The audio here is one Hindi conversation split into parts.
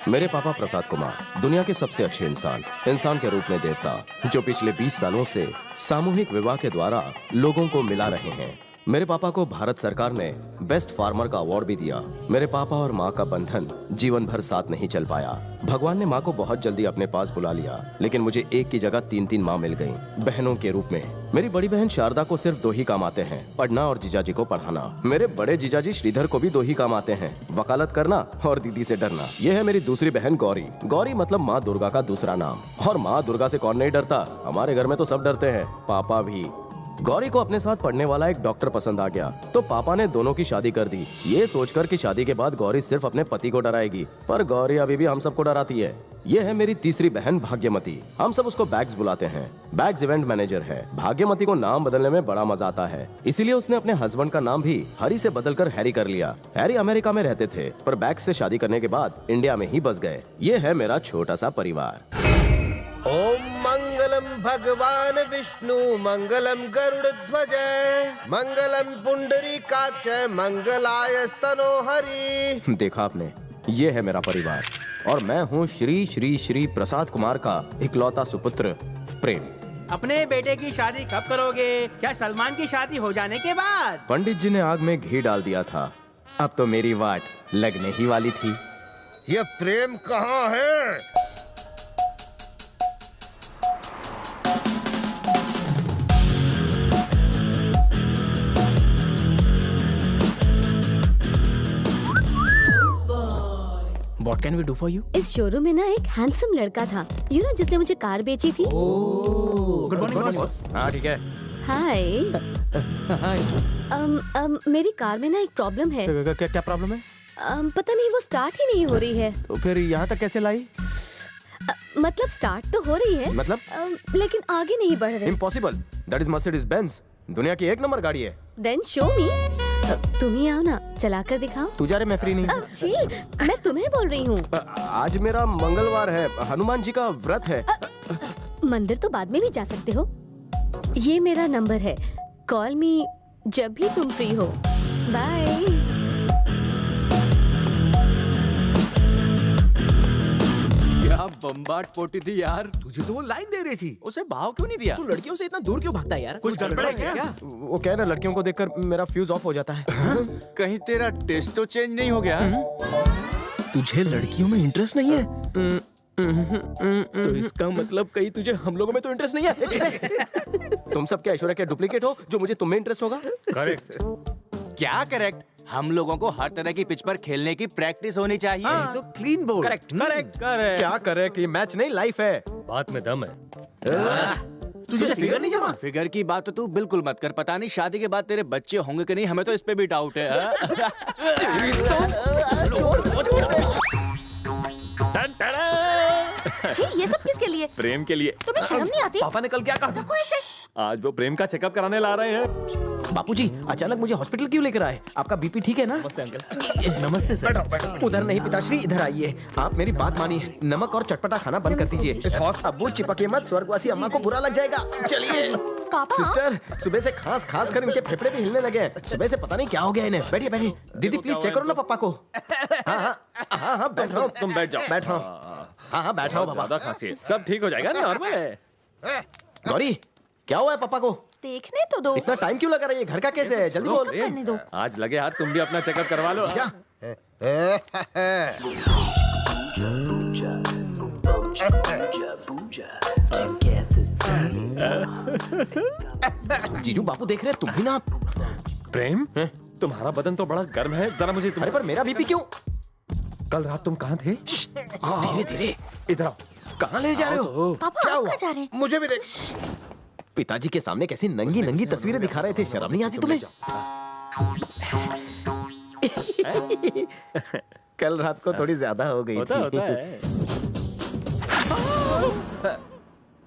मेरे पापा प्रसाद कुमार दुनिया के सबसे अच्छे इंसान के रूप में देवता, जो पिछले 20 सालों से सामूहिक विवाह के द्वारा लोगों को मिला रहे हैं। मेरे पापा को भारत सरकार ने बेस्ट फार्मर का अवार्ड भी दिया। मेरे पापा और माँ का बंधन जीवन भर साथ नहीं चल पाया। भगवान ने माँ को बहुत जल्दी अपने पास बुला लिया, लेकिन मुझे एक की जगह 3-3 माँ मिल गईं, बहनों के रूप में। मेरी बड़ी बहन शारदा को सिर्फ 2 ही काम आते हैं, पढ़ना और जीजाजी को पढ़ाना। मेरे बड़े जीजाजी श्रीधर को भी 2 ही काम आते हैं, वकालत करना और दीदी से डरना। यह है मेरी दूसरी बहन गौरी। गौरी मतलब माँ दुर्गा का दूसरा नाम। और माँ दुर्गा से कौन नहीं डरता? हमारे घर में तो सब डरते हैं, पापा भी। गौरी को अपने साथ पढ़ने वाला एक डॉक्टर पसंद आ गया, तो पापा ने दोनों की शादी कर दी, ये सोचकर कि शादी के बाद गौरी सिर्फ अपने पति को डराएगी। पर गौरी अभी भी हम सबको डराती है। ये है मेरी तीसरी बहन भाग्यमती। हम सब उसको बैग्स बुलाते हैं। बैग्स इवेंट मैनेजर है। भाग्यमती को नाम बदलने में बड़ा मजा आता है, इसीलिए उसने अपने हस्बैंड का नाम भी हरी से बदलकर हैरी कर लिया। हैरी अमेरिका में रहते थे, पर बैग्स से शादी करने के बाद इंडिया में ही बस गए। ये है मेरा छोटा सा परिवार। ओम मंगलम भगवान विष्णु मंगलम गरुड़ध्वज मंगलम पुंडरीकाक्ष मंगलायस्तनो हरि। देखा आपने, ये है मेरा परिवार और मैं हूँ श्री श्री श्री प्रसाद कुमार का इकलौता सुपुत्र प्रेम। अपने बेटे की शादी कब करोगे? क्या सलमान की शादी हो जाने के बाद? पंडित जी ने आग में घी डाल दिया था, अब तो मेरी वाट लगने ही वाली थी। ये प्रेम कहाँ है? What can we do for you? इस शोरूम में ना एक हैंडसम लड़का था, जिसने मुझे कार बेची थी। Good morning boss. हाँ ठीक है। हाय। मेरी कार में ना एक प्रॉब्लम है। क्या प्रॉब्लम है? पता नहीं, वो स्टार्ट ही नहीं हो रही है। तो फिर यहाँ तक कैसे लाई? मतलब स्टार्ट तो हो रही है, मतलब? लेकिन आगे नहीं बढ़ रही। Impossible. That is Mercedes Benz, दुनिया की 1 नंबर गाड़ी है। Then show me. तुम ही आओ ना, चला कर दिखाओ। तू जा रे, मैं फ्री नहीं। जी, मैं तुम्हें बोल रही हूँ। आज मेरा मंगलवार है, हनुमान जी का व्रत है। मंदिर तो बाद में भी जा सकते हो। ये मेरा नंबर है, कॉल मी जब भी तुम फ्री हो। बाय। क्या बम्बाट पोटी थी यार। तुझे तो वो लाइन दे रही थी, उसे भाव क्यों नहीं दिया? तू लड़कियों से इतना दूर क्यों भागता है यार? कुछ गड़बड़ है क्या? वो क्या है ना, लड़कियों को देखकर मेरा फ्यूज ऑफ हो जाता है। कहीं तेरा टेस्ट तो चेंज नहीं हो गया? तुझे लड़कियों में इंटरेस्ट नहीं है? तो इसका मतलब कहीं तुझे हम लोगों में तो इंटरेस्ट नहीं है। तुम सब क्या ऐश्वर्या के डुप्लीकेट हो जो मुझे तुम में इंटरेस्ट होगा? करेक्ट। क्या करेक्ट? हम लोगों को हर तरह की पिच पर खेलने की प्रैक्टिस होनी चाहिए। तो क्लीन बोल। Correct correct correct. क्या करेक्ट? ये मैच नहीं, लाइफ है। बात में दम है। तुझे फिगर नहीं जमा? फिगर की बात तो तू बिल्कुल मत कर। पता नहीं शादी के बाद तेरे बच्चे होंगे कि नहीं, हमें तो इस पे भी डाउट है। जी, ये सब किसके लिए? प्रेम के लिए। तुम्हें शर्म नहीं आती? पापा ने कल क्या कहा था? आज वो प्रेम का चेकअप कराने ला रहे हैं। बापूजी, अचानक मुझे हॉस्पिटल क्यों लेकर आए? आपका बीपी ठीक है ना? नमस्ते अंकल। नमस्ते सर। उधर नहीं पिताश्री, इधर आइए। आप मेरी बात मानिए, नमक और चटपटा खाना बंद कर दीजिए। अब्बू चिपके मत, स्वर्गवासी अम्मा को बुरा लग जाएगा। चलिए। पापा। सिस्टर, सुबह से खास कर इनके फेफड़े भी हिलने लगे हैं। सुबह से पता नहीं क्या हो गया इन्हें। बैठिए बैठिए। दीदी प्लीज चेक करो ना पापा को। हाँ बैठ रहा हूँ। तुम बैठ जाओ। बैठ रहा हूँ। हाँ बैठ रहा हूँ बाबा। ज्यादा खांसी है, सब ठीक हो जाएगा, नॉर्मल है। गौरी, क्या हुआ है पापा को? देखने तो दो। इतना टाइम क्यों लगा रही है? घर का कैसे है? जल्दी बोल। करने दो। आज लगे हाथ तुम भी अपना चेकअप करवा लो। जा। जीजू बापू देख रहे हैं, तुम भी ना। प्रेम, तुम्हारा बदन तो बड़ा गर्म है, जरा मुझे अरे पर मेरा बीपी क्यों? कल रात तुम कहाँ थे? धीरे धीरे। इधर आओ। कहाँ ले जा रहे हो? पापा आप कहाँ जा रहे हैं? मुझे भी देख। पिताजी के सामने कैसी नंगी नंगी तस्वीरें दिखा रहे थे, शर्म नहीं आती तुम्हें? कल रात को थोड़ी ज्यादा हो गई होता थी। है।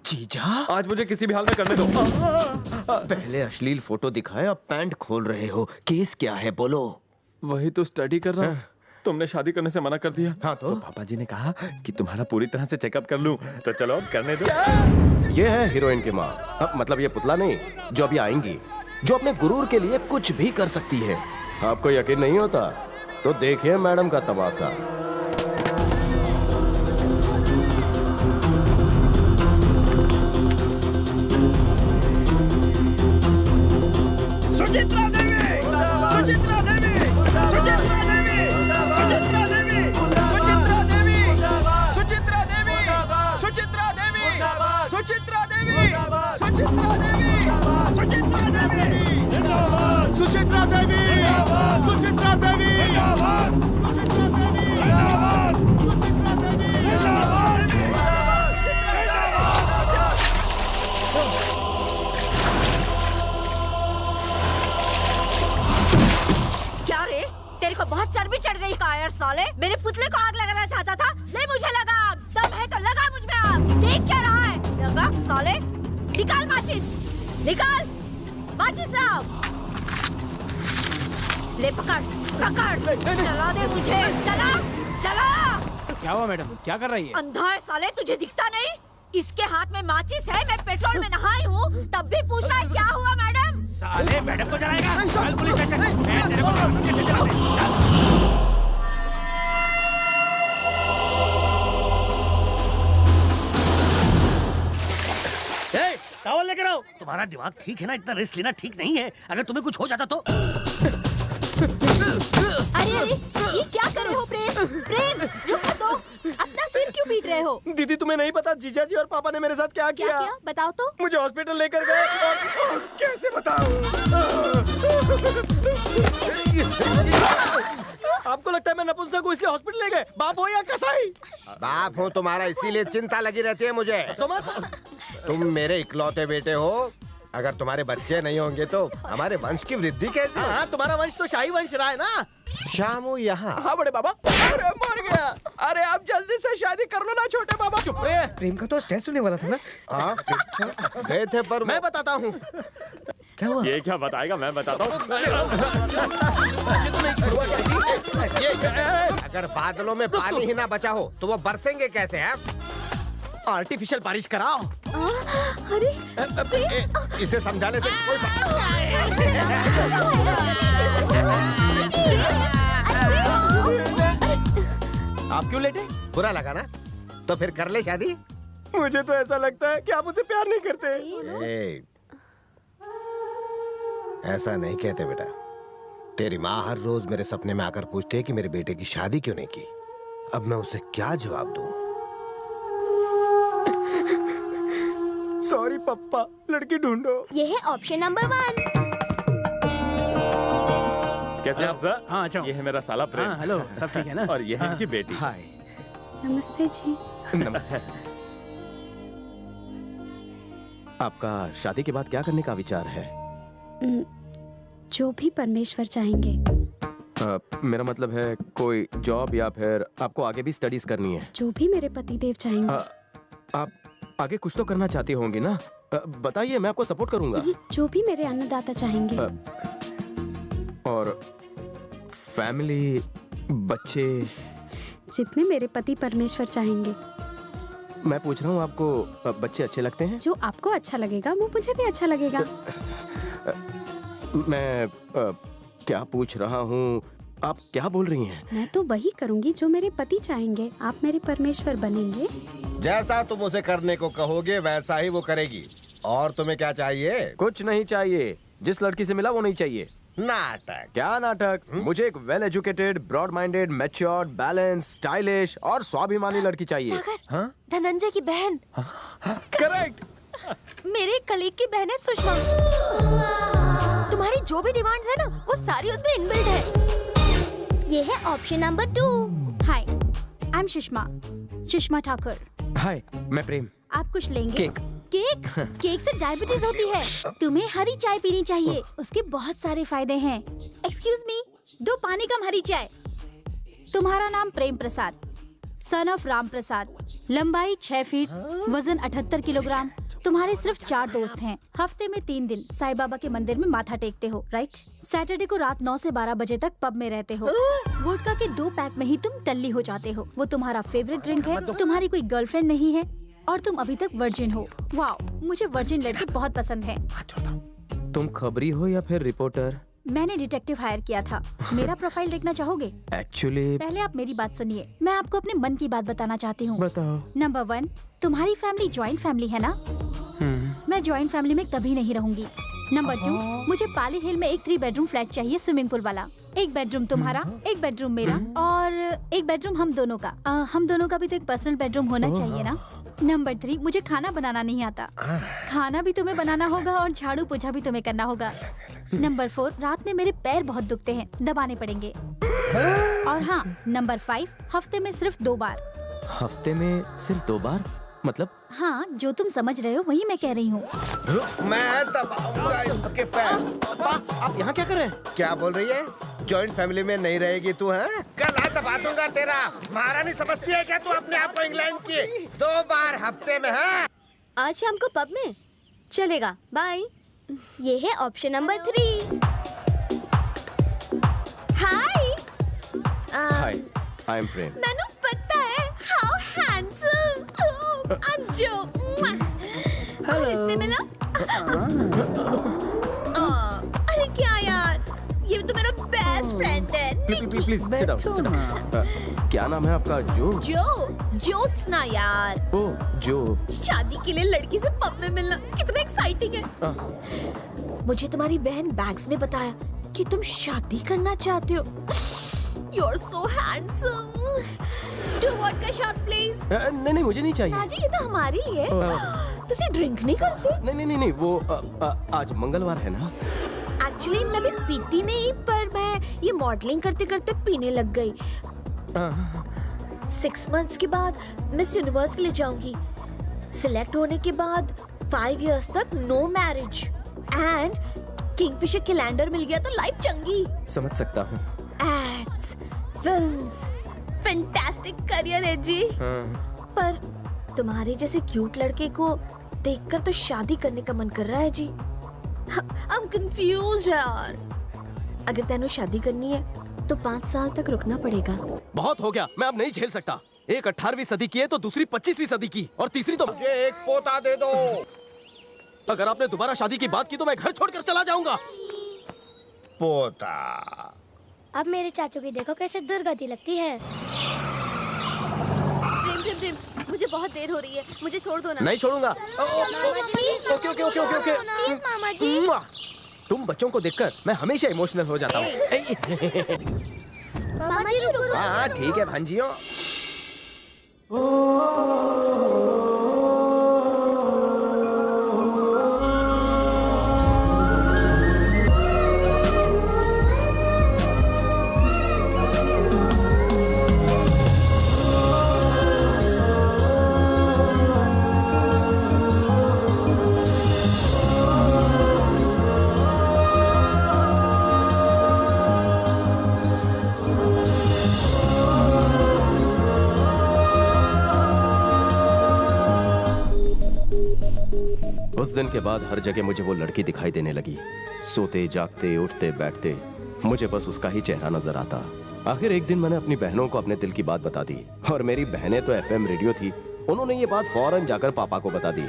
जीजा, आज मुझे किसी भी हाल में करने दो। पहले अश्लील फोटो दिखाए, अब पैंट खोल रहे हो। केस क्या है बोलो? वही तो स्टडी कर रहा हूँ। तुमने शादी करने से मना कर दिया। हाँ तो? पापा जी ने कहा कि तुम्हारा पूरी तरह से चेकअप कर लूं, तो चलो अब करने दो। ये है हीरोइन की माँ। अब मतलब ये पुतला नहीं, जो अभी आएंगी, जो अपने गुरूर के लिए कुछ भी कर सकती है। आपको यकीन नहीं होता तो देखिए मैडम का तमाशा। सुचित्रा देवी, सुचित्रा देवी, सुचित्रा देवी, सुचित्रा देवी, सुचित्रा देवी, सुचित्रा देवी, सुचित्रा देवी, सुचित्रा देवी, सुचित्रा देवी, सुचित्रा देवी, सुचित्रा देवी, सुचित्रा देवी, क्या रे, तेरे को बहुत चर्बी चढ़ गई कायर साले। मेरे पुतले को आग लगाना चाहता था, ले मुझे लगा आग। दम है तो लगा मुझ में आग। देख क्या रहा है? लगा साले। निकाल माचिस, निकाल माचिस लाओ। ले पकड़, पकड़, चला दे मुझे, चला, चला। क्या हुआ मैडम, क्या कर रही है? अंधा है साले, तुझे दिखता नहीं? इसके हाथ में माचिस है, मैं पेट्रोल में नहाई हूँ, तब भी पूछ रहा है क्या हुआ मैडम? साले मैडम को जलाएगा। चल पुलिस स्टेशन। मैं तेरे को चल। टॉवल लेकर आओ। तुम्हारा दिमाग ठीक है ना? इतना रिस्क लेना ठीक नहीं है। अगर तुम्हें कुछ हो जाता तो? अरे अरे, ये क्या कर रहे हो प्रेम? प्रेम, चुप कर दो। अपना सिर क्यों पीट रहे हो? दीदी तुम्हें नहीं पता जीजा जी और पापा ने मेरे साथ क्या क्या किया? किया? बताओ तो। मुझे हॉस्पिटल लेकर गए और कैसे बताऊं? आपको लगता है मैं नपुंसक हूँ इसलिए हॉस्पिटल ले गए? बाप हो या कसाई? बाप हो तुम्हारा, इसीलिए चिंता लगी रहती है मुझे। तुम मेरे इकलौते बेटे हो। अगर तुम्हारे बच्चे नहीं होंगे तो हमारे वंश की वृद्धि कैसे? हाँ, तुम्हारा वंश तो शाही वंश रहा है ना। शामू यहाँ। हाँ बड़े बाबा। अरे मर गया। अरे आप जल्दी से शादी कर लो ना छोटे बाबा। चुप रहे। प्रेम का तो टेस्ट होने वाला था ना। हाँ गए थे पर मैं बताता हूँ। क्या हुआ? ये क्या बताएगा, मैं बताता हूँ। अगर बादलों में पानी ही ना बचा हो तो वो बरसेंगे कैसे हैं? आर्टिफिशियल बारिश कराओ। अरे इसे समझाने से कोई आप क्यों लेटे? बुरा लगा ना? तो फिर कर ले शादी। मुझे तो ऐसा लगता है कि आप मुझसे प्यार नहीं करते। ए, ऐसा नहीं कहते बेटा। तेरी माँ हर रोज मेरे सपने में आकर पूछती है कि मेरे बेटे की शादी क्यों नहीं की। अब मैं उसे क्या जवाब दूं? सॉरी पप्पा, लड़की ढूंढो। ये है ऑप्शन नंबर 1। कैसे आप सर? हाँ, अच्छा। ये है मेरा साला प्रेम। हाँ, हेलो, सब ठीक है ना? और ये है इनकी बेटी। हाय। नमस्ते जी। नमस्ते। आपका शादी के बाद क्या करने का विचार है? जो भी परमेश्वर चाहेंगे। मेरा मतलब है कोई जॉब या फिर आपको आगे भी स्टडीज करनी है? जो भी मेरे पति देव चाहेंगे। आप आगे कुछ तो करना चाहती होंगी ना? बताइए, मैं आपको सपोर्ट करूंगा। जो भी मेरे अन्नदाता चाहेंगे। और फैमिली, बच्चे? जितने मेरे पति परमेश्वर चाहेंगे। मैं पूछ रहा हूँ, आपको बच्चे अच्छे लगते हैं? जो आपको अच्छा लगेगा वो मुझे भी अच्छा लगेगा। मैं क्या पूछ रहा हूँ, आप क्या बोल रही हैं? मैं तो वही करूंगी जो मेरे पति चाहेंगे। आप मेरे परमेश्वर बनेंगे। जैसा तुम उसे करने को कहोगे वैसा ही वो करेगी। और तुम्हें क्या चाहिए? कुछ नहीं चाहिए। जिस लड़की से मिला वो नहीं चाहिए। नाटक। क्या नाटक? मुझे एक well educated, broad minded, mature, balance, stylish और स्वाभिमानी लड़की चाहिए। हाँ? धनंजय की बहन। करेक्ट। मेरे कलीग की बहन है सुषमा। तुम्हारी जो भी डिमांड्स है ना, वो सारी उसमें इनबिल्ट है। ये है option number 2। Hi, I am Sushma Thakur. Hi, मैं प्रेम। आप कुछ लेंगे? केक। केक? केक से डायबिटीज होती है। तुम्हें हरी चाय पीनी चाहिए, उसके बहुत सारे फायदे हैं। एक्सक्यूज मी, 2 पानी कम हरी चाय। तुम्हारा नाम प्रेम प्रसाद, सन ऑफ राम प्रसाद, लंबाई 6 फीट, वजन 78 किलोग्राम। तुम्हारे सिर्फ 4 दोस्त हैं। हफ्ते में 3 दिन साईं बाबा के मंदिर में माथा टेकते हो, राइट? सैटरडे को रात 9 से 12 बजे तक पब में रहते हो। वोडका के 2 पैक में ही तुम टल्ली हो जाते हो। वो तुम्हारा फेवरेट ड्रिंक है। तुम्हारी कोई गर्लफ्रेंड नहीं है और तुम अभी तक वर्जिन हो। वाओ, मुझे वर्जिन लड़के बहुत पसंद हैं। तुम खबरी हो या फिर रिपोर्टर? मैंने डिटेक्टिव हायर किया था। मेरा प्रोफाइल देखना चाहोगे? एक्चुअली पहले आप मेरी बात सुनिए। मैं आपको अपने मन की बात बताना चाहती हूँ। बताओ। नंबर 1, तुम्हारी फैमिली जॉइंट फैमिली है ना? मैं जॉइंट फैमिली में कभी नहीं रहूंगी। नंबर 2, मुझे पाली हिल में एक 3 बेडरूम फ्लैट चाहिए, स्विमिंग पूल वाला। एक बेडरूम तुम्हारा, एक बेडरूम मेरा और एक बेडरूम हम दोनों का। हम दोनों का भी तो एक पर्सनल बेडरूम होना चाहिए ना। नंबर 3, मुझे खाना बनाना नहीं आता। खाना भी तुम्हें बनाना होगा और झाड़ू पोछा भी तुम्हें करना होगा। नंबर 4, रात में मेरे पैर बहुत दुखते हैं, दबाने पड़ेंगे। और हाँ, नंबर 5, हफ्ते में सिर्फ 2 बार। हफ्ते में सिर्फ 2 बार मतलब? हाँ, जो तुम समझ रहे हो वही मैं कह रही हूँ। मैं दबाऊंगा इसके पैर। आप यहाँ क्या कर रहे हैं? क्या बोल रही है? जॉइंट फैमिली में नहीं रहेगी तू, है? गला दबा दूंगा तेरा। महारानी समझती है क्या तू अपने आप को इंग्लैंड की? 2 बार हफ्ते में, है? आज शाम को पब में चलेगा। बाय। ये है option number 3। Hi. Hi, I am Prem. मैंने पता है, हाउ हैंडसम। I'm Joe। और इससे मिला? अरे क्या यार, ये तो मेरा बेस्ट फ्रेंड है। Please sit down, sit down. क्या नाम है आपका? जो? ज्योत्सना यार। ओ जो। शादी के लिए लड़की से पब में मिलना कितना एक्साइटिंग है। मुझे तुम्हारी बहन बैग्स ने बताया कि तुम शादी करना चाहते हो। You're so handsome। Two vodka shots, please। नहीं, मुझे नहीं चाहिए। जी, ये तो हमारे लिए। तुसी ड्रिंक नहीं करते? नहीं, वो आज मंगलवार है ना। एक्चुअली मैं भी पीती नहीं, पर मैं ये मॉडलिंग करते करते पीने लग गई। 6 months के बाद मिस यूनिवर्स के लिए जाऊंगी। सिलेक्ट होने के बाद 5 years तक no marriage and Kingfisher calendar मिल गया तो लाइफ चंगी। समझ सकता हूँ। एड्स, फिल्म्स, फैंटास्टिक करियर है जी। पर तुम्हारे जैसे क्यूट लड़के को देखकर तो शादी करने का मन कर रहा है जी। I'm confused यार। अगर तेनू शादी करनी है तो 5 साल तक रुकना पड़ेगा। बहुत हो गया, मैं अब नहीं झेल सकता। एक 18वीं सदी की है तो दूसरी 25वीं सदी की और तीसरी तो। मुझे एक पोता दे दो। अगर आपने दोबारा शादी की बात की तो मैं घर छोड़कर चला जाऊंगा। पोता। अब मेरे चाचू की देखो कैसे दुर्गति लगती है। प्रेम, मुझे बहुत देर हो रही है, मुझे छोड़ दो ना। नहीं छोड़ूंगा। ओके। मामा जी। तुम बच्चों को देखकर मैं हमेशा इमोशनल हो जाता हूँ। मामा जी रुको। हाँ ठीक है भांजियों। उस दिन के बाद हर जगह मुझे वो लड़की दिखाई देने लगी। सोते जागते उठते बैठते मुझे बस उसका ही चेहरा नजर आता। आखिर एक दिन मैंने अपनी बहनों को अपने दिल की बात बता दी और मेरी बहनें तो FM रेडियो थी। उन्होंने ये बात फौरन जाकर पापा को बता दी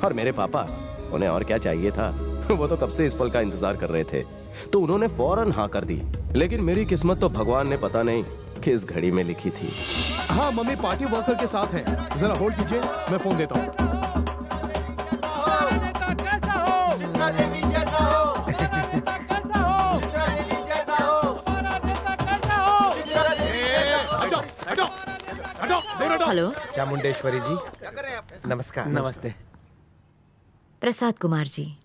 और मेरे पापा, उन्हें और क्या चाहिए था, वो तो कब से इस पल का इंतजार कर रहे थे, तो उन्होंने फौरन हाँ कर दी। लेकिन मेरी किस्मत तो भगवान ने पता नहीं किस घड़ी में लिखी थी। हाँ, मम्मी पार्टी वर्कर के साथ है, जरा होल्ड कीजिए, मैं फोन देता हूँ। हेलो, चामुंडेश्वरी जी, नमस्कार। नमस्ते। प्रसाद कुमार जी,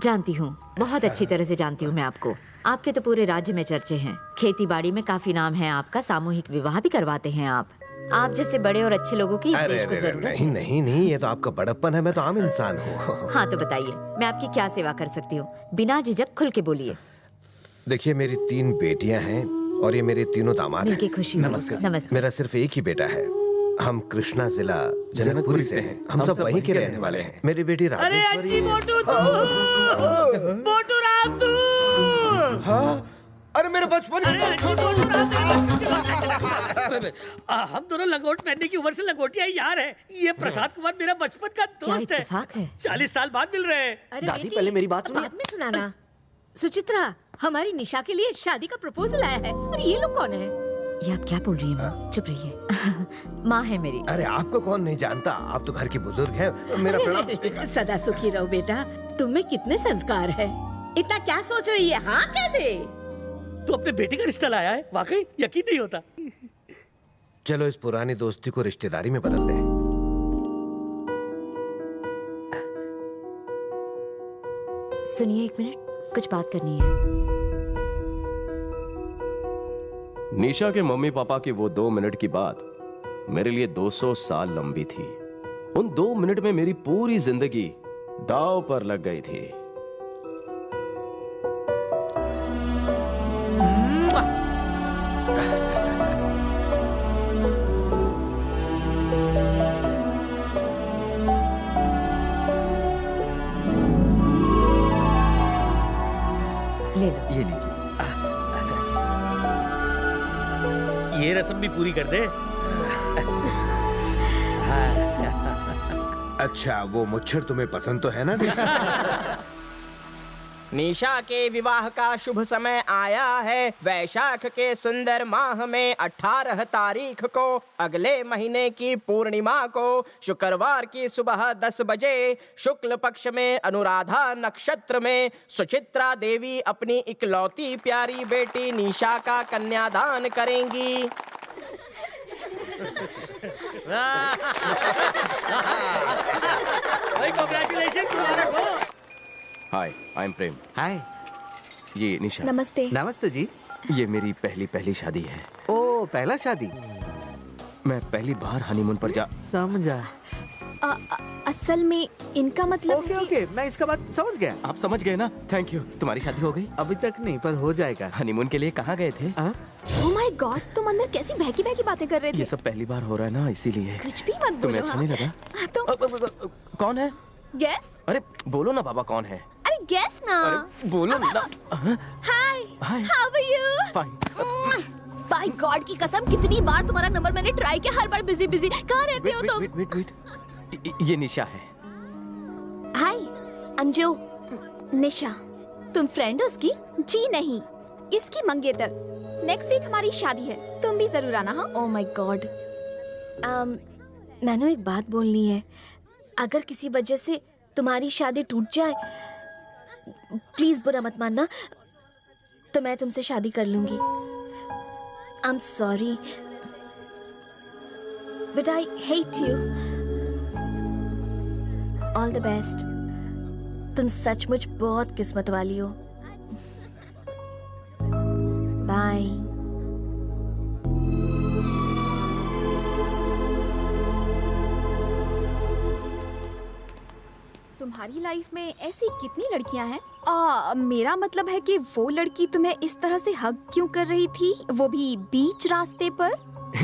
जानती हूँ, बहुत अच्छी तरह से जानती हूँ मैं आपको। आपके तो पूरे राज्य में चर्चे हैं, खेती बाड़ी में काफी नाम है आपका, सामूहिक विवाह भी करवाते हैं आप जैसे बड़े और अच्छे लोगों की इस देश को जरूरत है। नहीं, ये तो आपका बड़प्पन है, मैं तो आम इंसान हूँ। हाँ तो बताइए, मैं आपकी क्या सेवा कर सकती हूँ? बिना झिझक खुल के बोलिए। देखिए, मेरी 3 बेटियां हैं और ये मेरे तीनों दामाद मिलके हैं। खुशी हुई। नमस्ते। मेरा सिर्फ एक ही बेटा है। हम कृष्णा जिला जनकपुरी से हैं। हम सब वहीं के रहने वाले हैं। मेरी बेटी राजेश्वरी। मोटू राम तू। हाँ, अरे मेरे बचपन हम दोनों लंगोट पहनने की उम्र से लंगोटिया यार है। ये प्रसाद कुमार मेरा बचपन का दोस्त है। इत्तेफाक है। 40 साल बाद मिल रहे हैं। अरे दादी, पहले मेरी बात सुनिए। बाद में सुनाना। सुचित्रा, हमारी निशा के लिए शादी का प्रपोजल आया है और ये लोग कौन है? ये आप क्या बोल रही हैं माँ? चुप रहिए। माँ है मेरी। अरे आपको कौन नहीं जानता, आप तो घर की बुजुर्ग हैं। मेरा प्रणाम। सदा सुखी रहो बेटा। तुम में कितने संस्कार है, इतना क्या सोच रही है? हाँ कह दे। तू अपने बेटे का रिश्ता लाया है, वाकई यकीन नहीं होता। चलो इस पुरानी दोस्ती को रिश्तेदारी में बदल दें। सुनिए एक मिनट, कुछ बात करनी है। निशा के मम्मी पापा की वो 2 मिनट की बात मेरे लिए 200 साल लंबी थी। उन 2 मिनट में मेरी पूरी जिंदगी दांव पर लग गई थी। ले लो। ये लीजिए। ये रस्म भी पूरी कर दे। अच्छा, वो मुच्छर तुम्हें पसंद तो है ना? निशा के विवाह का शुभ समय आया है। वैशाख के सुंदर माह में 18 तारीख को अगले महीने की पूर्णिमा को शुक्रवार की सुबह 10 बजे शुक्ल पक्ष में अनुराधा नक्षत्र में सुचित्रा देवी अपनी इकलौती प्यारी बेटी निशा का कन्यादान करेंगी। हाय, आई एम प्रेम। हाय। ये निशा। नमस्ते। नमस्ते जी। ये मेरी पहली शादी है। ओ, पहला शादी। मैं पहली बार हनीमून पर जा। समझा। असल में इनका मतलब ओके ओके, मैं इसका बात समझ गया। आप समझ गए ना? Thank you. तुम्हारी शादी हो गई? अभी तक नहीं, पर हो जाएगा। हनीमून के लिए कहाँ गए थे? ओह माय गॉड, तुम अंदर कैसी बहकी बहकी बातें कर रहे थे? ये सब पहली बार हो रहा है ना, इसीलिए। कुछ भी मत बोलो। तुम्हें अच्छा नहीं लगा? तुम कौन है? गेस? अरे बोलो ना बाबा, कौन है? अरे गेस ना। अरे बोलो ना। Hi, hi. How are you? Fine. By God की कसम, कितनी बार तुम्हारा नंबर मैंने ट्राई किया, हर बार बिजी बिजी। कहाँ रहते हो तुम? वेट। ये निशा है। हाय, अंजू। निशा। तुम फ्रेंड हो उसकी? जी नहीं, इसकी मंगेतर। नेक्स्ट वीक हमारी शादी है, तुम भी जरूर आना। हाँ। Oh my God. मैंने एक बात बोलनी है। अगर किसी वजह से तुम्हारी शादी टूट जाए, प्लीज बुरा मत मानना, तो मैं तुमसे शादी कर लूंगी। I am sorry, but I hate you. All the best. तुम सचमुच बहुत किस्मत वाली हो। बाय। तुम्हारी लाइफ में ऐसी कितनी लड़कियां हैं? मेरा मतलब है कि वो लड़की तुम्हें इस तरह से हग क्यों कर रही थी, वो भी बीच रास्ते पर?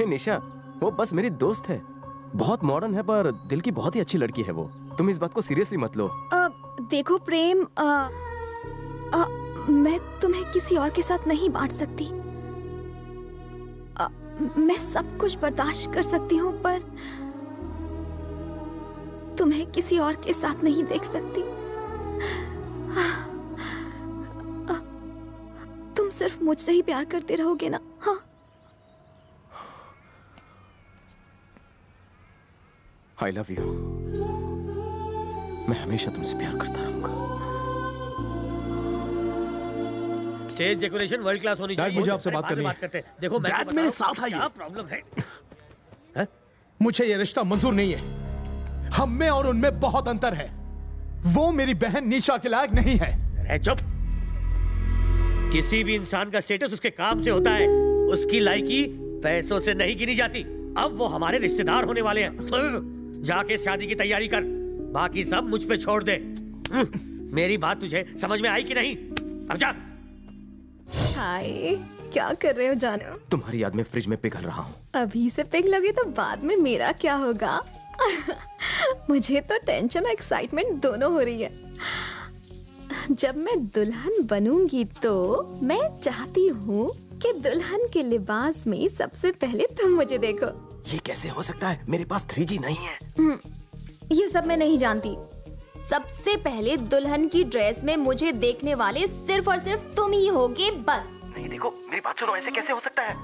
निशा, वो बस मेरी दोस्त है। बहुत मॉडर्न है, पर दिल की बहुत ही अच्छी लड़की है वो। तुम इस बात को सीरियसली मत लो। देखो प्रेम, मैं तुम्हें किसी और के साथ नहीं बांट सकती। मैं सब कुछ बर्दाश्त कर सकती हूँ, पर तुम्हें किसी और के साथ नहीं देख सकती। तुम सिर्फ मुझसे ही प्यार करते रहोगे ना? हाँ। I love you. मैं हमेशा तुमसे प्यार करता रहूंगा। स्टेज डेकोरेशन वर्ल्ड क्लास होनी चाहिए। मुझे आपसे बात करनी है। करते हैं। देखो मैं डैड, मेरे साथ आइए। क्या प्रॉब्लम है? मुझे ये रिश्ता मंजूर नहीं है। हम में और उनमें बहुत अंतर है। वो मेरी बहन निशा के लायक नहीं है। अरे चुप। किसी भी इंसान का स्टेटस उसके काम से होता है, उसकी लायकी पैसों से नहीं गिनी जाती। अब वो हमारे रिश्तेदार होने वाले हैं। जाके शादी की तैयारी कर, बाकी सब मुझ पे छोड़ दे। मेरी बात तुझे समझ में आई कि नहीं? अब जा। हाय, क्या कर रहे हो जानो? तुम्हारी याद में फ्रिज में पिघल रहा हूँ। अभी से पिघलोगे तो बाद में मेरा क्या होगा? मुझे तो टेंशन और एक्साइटमेंट दोनों हो रही है। जब मैं दुल्हन बनूंगी तो मैं चाहती हूँ कि दुल्हन के लिबास में सबसे पहले तुम मुझे देखो। ये कैसे हो सकता है? मेरे पास 3G नहीं है। ये सब मैं नहीं जानती। सबसे पहले दुल्हन की ड्रेस में मुझे देखने वाले सिर्फ और सिर्फ तुम ही होगे, बस। नहीं, देखो मेरी बात सुनो, ऐसे कैसे हो सकता है?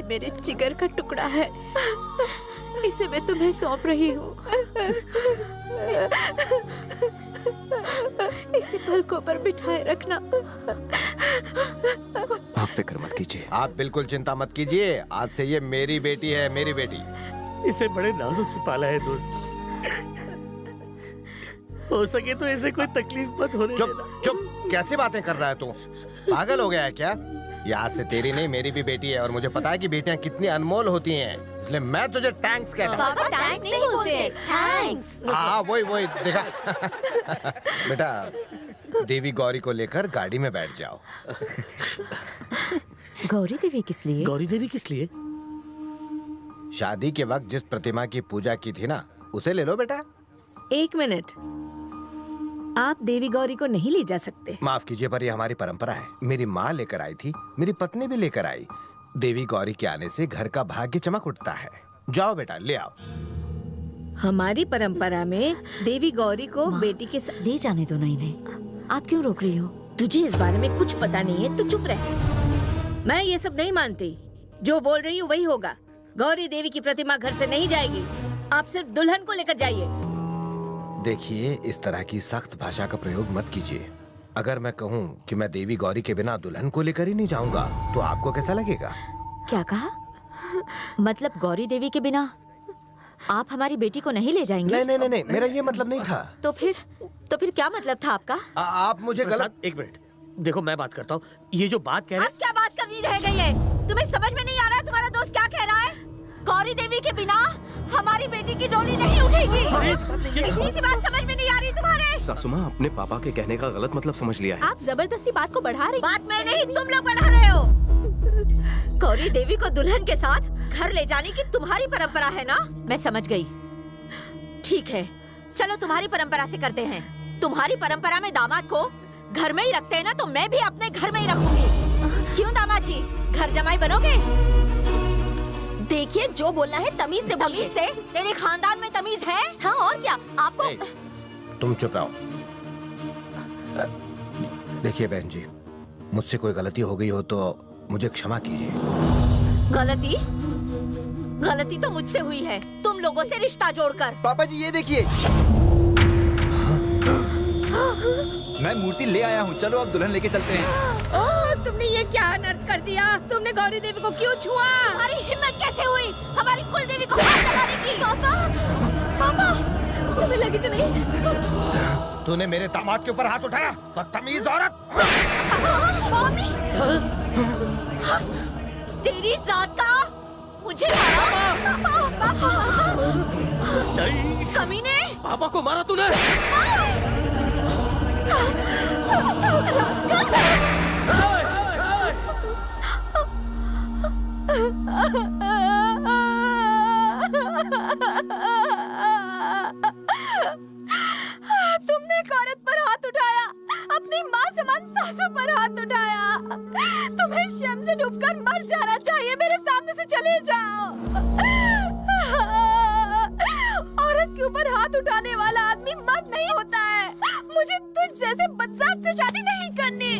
मेरे जिगर का टुकड़ा है, इसे मैं तुम्हें सौंप रही हूँ। इसे पलकों पर बिठाए रखना। आप फिक्र मत कीजिए। आप बिल्कुल चिंता मत कीजिए, आज से ये मेरी बेटी है, मेरी बेटी। इसे बड़े नाजों से पाला है दोस्त। हो सके तो इसे कोई तकलीफ मत होने चुप देना। चुप, कैसी बातें कर रहा है तू? पागल हो गया है क्या? ये आज से तेरी नहीं मेरी भी बेटी है, और मुझे पता है कि बेटियां कितनी अनमोल होती हैं, इसलिए मैं तुझे टैंक्स कहता हूँ। पापा थैंक्स नहीं बोलते, थैंक्स। हाँ वही देखा। बेटा, देवी गौरी को लेकर गाड़ी में बैठ जाओ। गौरी देवी किस लिए? गौरी देवी किस लिए? शादी के वक्त जिस प्रतिमा की पूजा की थी ना, उसे ले लो बेटा। एक मिनट, आप देवी गौरी को नहीं ले जा सकते। माफ कीजिए, पर ये हमारी परंपरा है। मेरी माँ लेकर आई थी, मेरी पत्नी भी लेकर आई। देवी गौरी के आने से घर का भाग्य चमक उठता है। जाओ बेटा, ले आओ। हमारी परंपरा में देवी गौरी को बेटी के साथ ले जाने दो ना इन्हें। आप क्यों रोक रही हो? तुझे इस बारे में कुछ पता नहीं है तो चुप रह। मैं ये सब नहीं मानती, जो बोल रही हूँ वही होगा। गौरी देवी की प्रतिमा घर से नहीं जाएगी, आप सिर्फ दुल्हन को लेकर जाइए। देखिए, इस तरह की सख्त भाषा का प्रयोग मत कीजिए। अगर मैं कहूँ कि मैं देवी गौरी के बिना दुल्हन को लेकर ही नहीं जाऊंगा, तो आपको कैसा लगेगा? क्या कहा? मतलब गौरी देवी के बिना आप हमारी बेटी को नहीं ले जाएंगे? नहीं, मेरा ये मतलब नहीं था। तो फिर क्या मतलब था आपका? आप मुझे गलत। एक मिनट, देखो मैं बात करता हूँ। ये जो बात कह रहे आप क्या बात करनी रह गई है? तुम्हें समझ में नहीं आ रहा तुम्हारा दोस्त क्या कह रहा है? गौरी देवी के बिना हमारी बेटी की डोली नहीं उठेगी। इतनी सी बात समझ में नहीं आ रही तुम्हारे? सासू माँ अपने पापा के कहने का गलत मतलब समझ लिया है। आप जबरदस्ती बात को बढ़ा रही। बात मैं नहीं, तुम लोग बढ़ा रहे हो। गौरी देवी को दुल्हन के साथ घर ले जाने की तुम्हारी परंपरा है ना? मैं समझ गई। ठीक है, चलो तुम्हारी परंपरा से करते हैं। तुम्हारी परंपरा में दामाद को घर में ही रखते हैं ना, तो मैं भी अपने घर में ही रखूंगी। क्यों दामाद जी, घर जमाई बनोगे? देखिए, जो बोलना है तमीज से बोलिए। तमीज से? तेरे खानदान में तमीज है? हाँ और क्या? आपको तुम चुप रहो। देखिए बहन जी, मुझसे कोई गलती हो गई हो तो मुझे क्षमा कीजिए। गलती तो मुझसे हुई है, तुम लोगों से रिश्ता जोड़कर। पापा जी ये देखिए, मैं मूर्ति ले आया हूँ। चलो अब दुल्हन लेके चलते हैं। ओह, तुमने ये क्या अनर्थ कर दिया? तुमने गौरी देवी को क्यों छुआ? हमारी हिम्मत कैसे हुई हमारी कुल देवी को हाथ लगाने की? पापा, तुम्हें लगी तो नहीं? तूने मेरे दामाद के ऊपर हाथ उठाया, बदतमीज औरत! तेरी जात का मुझे मारा? कमीने! पापा को मारा तूने? तुमने एक औरत पर हाथ उठाया, अपनी माँ समान सासू पर हाथ उठाया। तुम्हें शर्म से डूबकर मर जाना चाहिए। मेरे सामने से चले जाओ। औरत के ऊपर हाथ उठाने वाला आदमी मर्द नहीं होता है। मुझे तुझ जैसे बदजात से शादी नहीं करनी।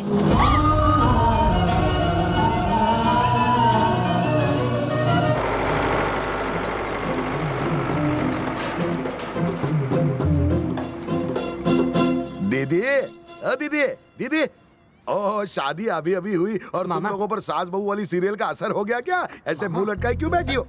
दीदी, ओह शादी अभी अभी हुई और तुम लोगों पर सास बहू वाली सीरियल का असर हो गया क्या? ऐसे मुंह लटकाए क्यों बैठी हो?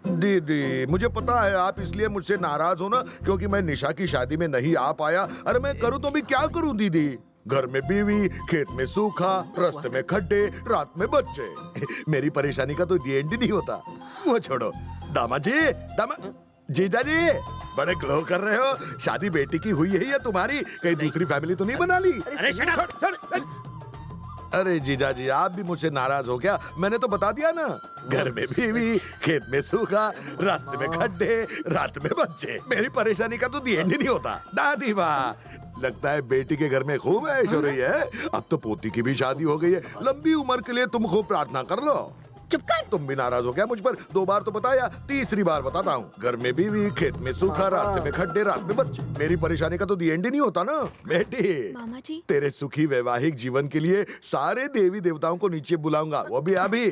दीदी, मुझे पता है आप इसलिए मुझसे नाराज हो ना, क्योंकि मैं निशा की शादी में नहीं आ पाया। अरे मैं करूँ तो भी क्या करूँ दीदी? घर में बीवी, खेत में सूखा, रास्ते में खड्डे, रात में बच्चे। मेरी परेशानी का तो एंड ही नहीं होता। वो छोड़ो, दामाद जी, जीजा जी, बड़े ग्लो कर रहे हो। शादी बेटी की हुई है या तुम्हारी? कहीं दूसरी फैमिली तो नहीं बना ली? अरे जीजा जी, आप भी मुझसे नाराज हो क्या? मैंने तो बता दिया ना, घर में बीवी, खेत में सूखा, रास्ते में खड्डे, रात में बच्चे। मेरी परेशानी का तो एंड ही नहीं होता। दादी वाह, लगता है बेटी के घर में खूब ऐश हो रही है। अब तो पोती की भी शादी हो गई है। लंबी उम्र के लिए तुम खूब प्रार्थना कर लो। चुप कर। तुम भी नाराज हो गया मुझ पर? 2 बार तो बताया, तीसरी बार बताता हूँ। घर में बीवी, खेत में सूखा, रास्ते में खड्डे, रात में बच्चे। मेरी परेशानी का तो एंड ही नहीं होता ना। बेटी, मामा जी, तेरे सुखी वैवाहिक जीवन के लिए सारे देवी देवताओं को नीचे बुलाऊंगा, वो भी अभी।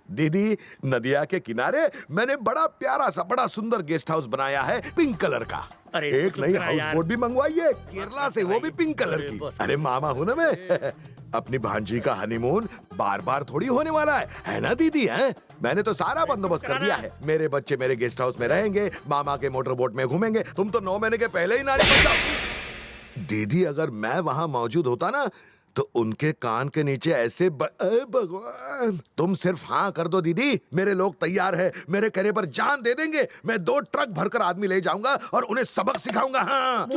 दीदी, नदिया के किनारे मैंने बड़ा प्यारा सा बड़ा सुंदर गेस्ट हाउस बनाया है पिंक कलर का। अरे एक चुप नई करा हाउस यार। बोट भी मंगवाई है केरला से, वो भी पिंक कलर की। अरे मामा हूं ना मैं। अपनी भांजी का हनीमून बार बार थोड़ी होने वाला है ना दीदी? है मैंने तो सारा बंदोबस्त कर दिया है। मेरे बच्चे मेरे गेस्ट हाउस में रहेंगे, मामा के मोटर बोट में घूमेंगे। तुम तो 9 महीने के पहले ही नानी बन जाओ। दीदी, अगर मैं वहां मौजूद होता ना तो उनके कान के नीचे ऐसे भगवान। तुम सिर्फ हाँ कर दो दीदी, मेरे लोग तैयार है। मेरे कहने पर जान दे देंगे। मैं 2 ट्रक भरकर आदमी ले जाऊंगा और उन्हें सबक सिखाऊंगा। हाँ,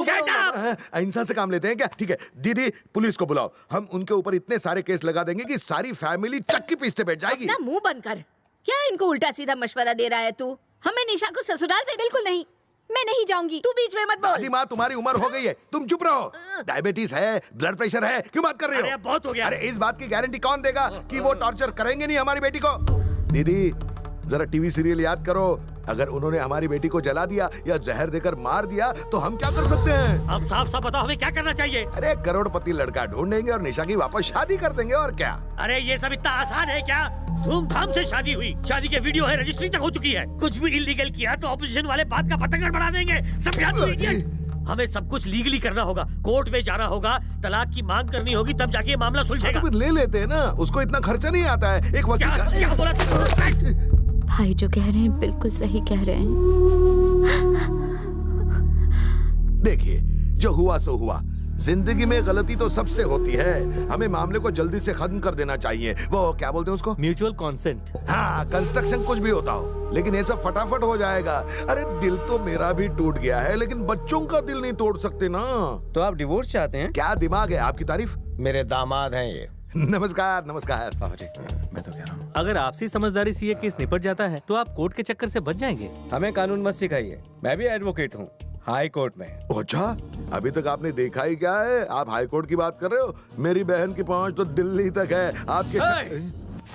अहिंसा से काम लेते हैं क्या? ठीक है दीदी, पुलिस को बुलाओ। हम उनके ऊपर इतने सारे केस लगा देंगे कि सारी फैमिली चक्की पीसते बैठ जाएगी। अपना मुंह बंद कर। क्या इनको उल्टा सीधा मशवरा दे रहा है तू? हमें निशा को ससुराल भेज। बिल्कुल नहीं, मैं नहीं जाऊंगी। तू बीच में मत बोल। दादी माँ, तुम्हारी उम्र हो गई है, तुम चुप रहो। डायबिटीज है, ब्लड प्रेशर है, क्यों बात कर रहे हो? अरे बहुत हो गया। अरे इस बात की गारंटी कौन देगा कि वो टॉर्चर करेंगे नहीं हमारी बेटी को? दीदी, जरा टीवी सीरियल याद करो। अगर उन्होंने हमारी बेटी को जला दिया या जहर देकर मार दिया तो हम क्या कर सकते हैं? अब साफ साफ बताओ, हमें क्या करना चाहिए? अरे करोड़पति लड़का ढूंढेंगे और निशा की वापस शादी कर देंगे, और क्या? अरे ये सब इतना आसान है क्या? धूमधाम से शादी हुई, शादी के वीडियो है, रजिस्ट्री तक हो चुकी है। कुछ भी इलीगल किया तो ऑपोजिशन वाले बात का पतंगड़ बढ़ा देंगे। समझा तू इडियट? हमें सब कुछ लीगली करना होगा, कोर्ट में जाना होगा, तलाक की मांग करनी होगी, तब जाके ये मामला सुलझेगा। तो फिर ले लेते हैं ना, उसको इतना खर्चा नहीं आता है। एक वकील का... क्या बोला तू? भाई जो कह रहे हैं बिल्कुल सही कह रहे हैं। देखिए, जो हुआ सो हुआ। जिंदगी में गलती तो सबसे होती है। हमें मामले को जल्दी से खत्म कर देना चाहिए। वो क्या बोलते हैं उसको? Mutual consent. हाँ, कंस्ट्रक्शन कुछ भी होता हो, लेकिन ये सब फटाफट हो जाएगा। अरे दिल तो मेरा भी टूट गया है, लेकिन बच्चों का दिल नहीं तोड़ सकते ना। तो आप डिवोर्स चाहते हैं? क्या दिमाग है आपकी तारीफ? मेरे दामाद हैं ये। नमस्कार नमस्कार। मैं तो कह रहा हूँ, अगर आपसी समझदारी से ये केस निपट जाता है तो आप कोर्ट के चक्कर से बच जाएंगे। हमें कानून मत सिखाइए, मैं भी एडवोकेट हूँ हाई कोर्ट में। अच्छा, अभी तक आपने देखा ही क्या है? आप हाई कोर्ट की बात कर रहे हो? मेरी बहन की पहुंच तो दिल्ली तक है। आपके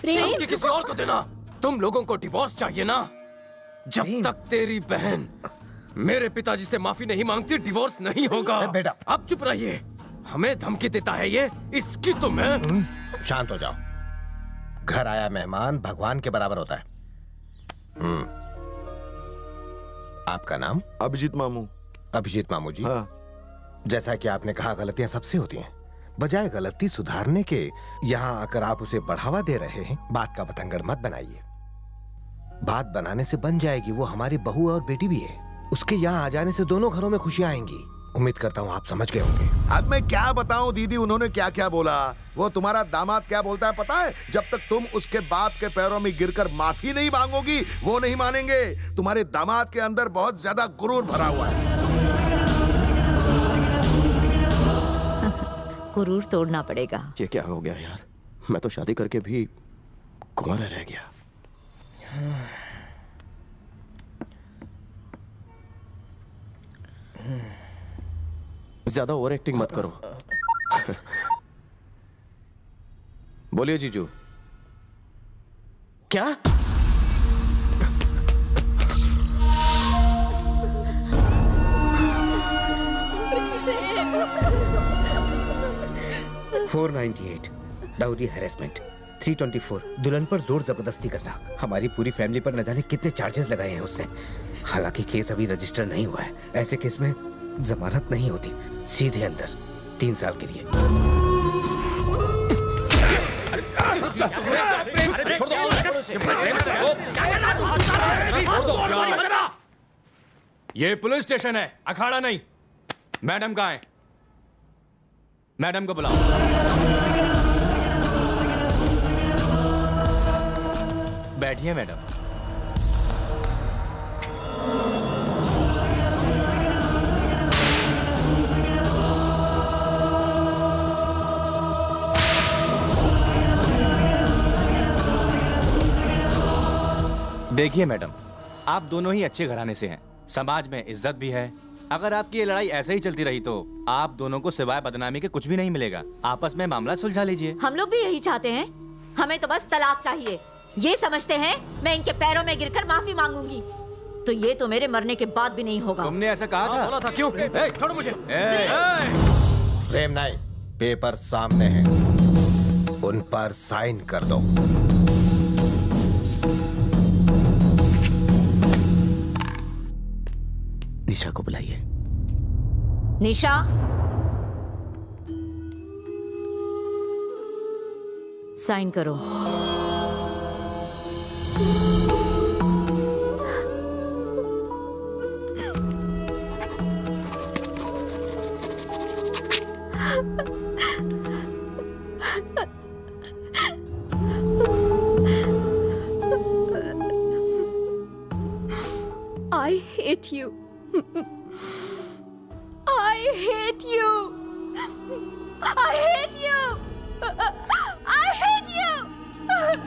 प्रेम की किसी और को देना। तुम लोगों को डिवोर्स चाहिए ना? जब तक तेरी बहन मेरे पिताजी से माफी नहीं मांगती, डिवोर्स नहीं होगा। बेटा, अब चुप रहिए। हमें धमकी देता है ये, इसकी तो मैं... शांत हो जाओ। घर आया मेहमान भगवान के बराबर होता है। आपका नाम? अभिजीत मामू। अभिजीत मामू जी। हाँ। जैसा कि आपने कहा, गलतियां सबसे होती हैं। बजाय गलती सुधारने के यहाँ आकर आप उसे बढ़ावा दे रहे हैं। बात का पतंगड़ मत बनाइए। बात बनाने से बन जाएगी। वो हमारी बहू और बेटी भी है। उसके यहाँ आ जाने से दोनों घरों में खुशियां आएंगी। उम्मीद करता हूँ आप समझ गए होंगे। अब मैं क्या बताऊं दीदी, उन्होंने क्या क्या बोला। वो तुम्हारा दामाद क्या बोलता है पता है? जब तक तुम उसके बाप के पैरों में गिरकर माफी नहीं मांगोगी, वो नहीं मानेंगे। तुम्हारे दामाद के अंदर बहुत ज्यादा गुरूर भरा हुआ है। गुरूर तोड़ना पड़ेगा। ये क्या हो गया यार? मैं तो शादी करके भी कुंवारा रह गया। ज्यादा ओवर एक्टिंग मत करो। बोलिए जीजू। क्या? $498 डाउरी हैरेसमेंट, 324 दुल्हन पर जोर जबरदस्ती करना। हमारी पूरी फैमिली पर न जाने कितने चार्जेस लगाए हैं उसने। हालांकि केस अभी रजिस्टर नहीं हुआ है। ऐसे केस में जमानत नहीं होती, सीधे अंदर 3 साल के लिए। ये पुलिस स्टेशन है, अखाड़ा नहीं। मैडम कहाँ है? मैडम को बुलाओ। बैठिए मैडम। देखिए मैडम, आप दोनों ही अच्छे घराने से हैं, समाज में इज्जत भी है। अगर आपकी ये लड़ाई ऐसे ही चलती रही तो आप दोनों को सिवाय बदनामी के कुछ भी नहीं मिलेगा। आपस में मामला सुलझा लीजिए। हम लोग भी यही चाहते हैं। हमें तो बस तलाक चाहिए। ये समझते हैं मैं इनके पैरों में गिरकर माफी मांगूंगी, तो ये तो मेरे मरने के बाद भी नहीं होगा। तुमने ऐसा कहा था? बोला था। क्यों? छोड़ो मुझे। प्रेम नाई, पेपर सामने है, उन पर साइन कर दो। निशा को बुलाइए। निशा, साइन करो। I hate you. I hate you. I hate you. I hate you. I hate you. I hate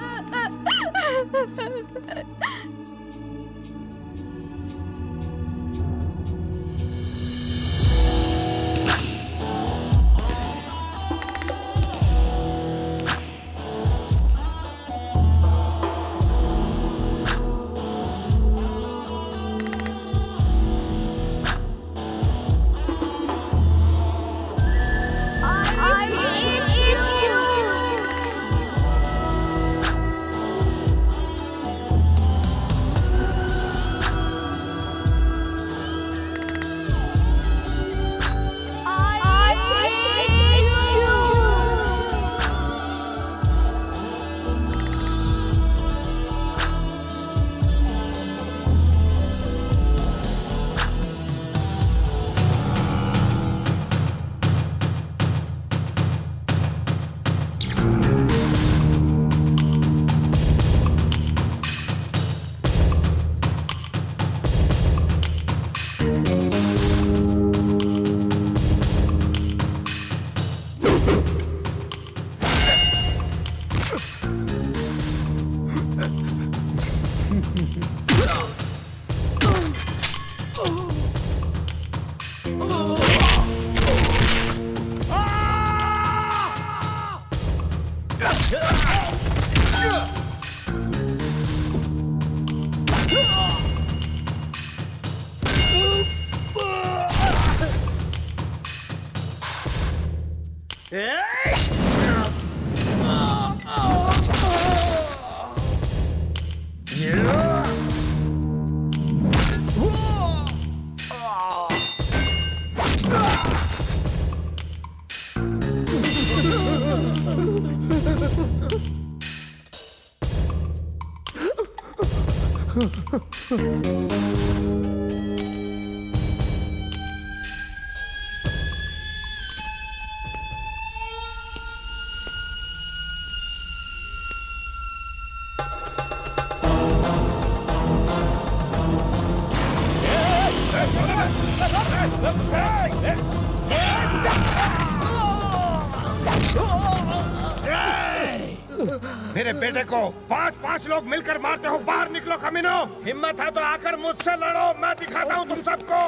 मेरे बेटे को 5-5 लोग मिलकर मारते हो। बाहर निकलो कमीनो। हिम्मत है तो आकर मुझसे लड़ो, मैं दिखाता हूँ तुम सबको।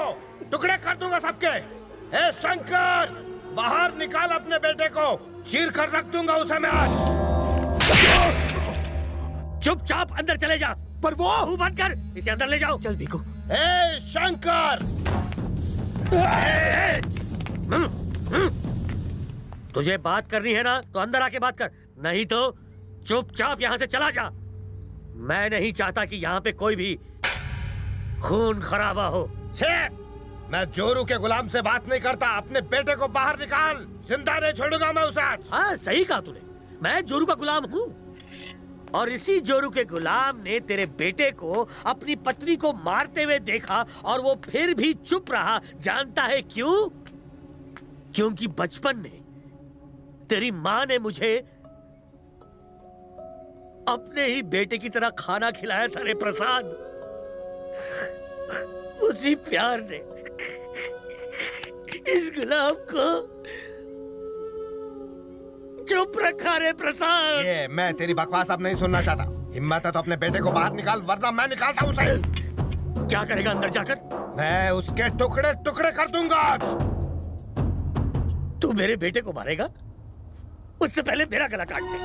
टुकड़े कर दूंगा सबके। ए शंकर, बाहर निकाल अपने बेटे को, चीर कर रख दूंगा उसे मैं आज। चुपचाप अंदर चले जा। पर वो मुंह बंद कर, इसे अंदर ले जाओ। चल बिको। ए शंकर, तुझे बात करनी है ना तो अंदर आके बात कर, नहीं तो चुपचाप यहाँ से चला जा। मैं नहीं चाहता कि यहाँ पे कोई भी खून खराबा हो। छे, मैं जोरू के गुलाम से बात नहीं करता। अपने बेटे को बाहर निकाल, जिंदा नहीं छोड़ूंगा मैं उसे आज। हाँ सही कहा तूने, मैं जोरू का गुलाम हूँ। और इसी जोरू के गुलाम ने तेरे बेटे को अपनी पत्नी को मारते हुए देखा और वो फिर भी चुप रहा। जानता है क्यों? क्योंकि बचपन में तेरी माँ ने मुझे अपने ही बेटे की तरह खाना खिलाया था रे प्रसाद। उसी प्यार ने इस गुलाम को चुप रखा रे प्रसाद। ये मैं तेरी बकवास अब नहीं सुनना चाहता। हिम्मत है तो अपने बेटे को बाहर निकाल, वरना मैं निकालता हूँ उसे। क्या करेगा अंदर जाकर? मैं उसके टुकड़े टुकड़े कर दूंगा आज। तू मेरे बेटे को मारेगा? उससे पहले मेरा गला काट दे।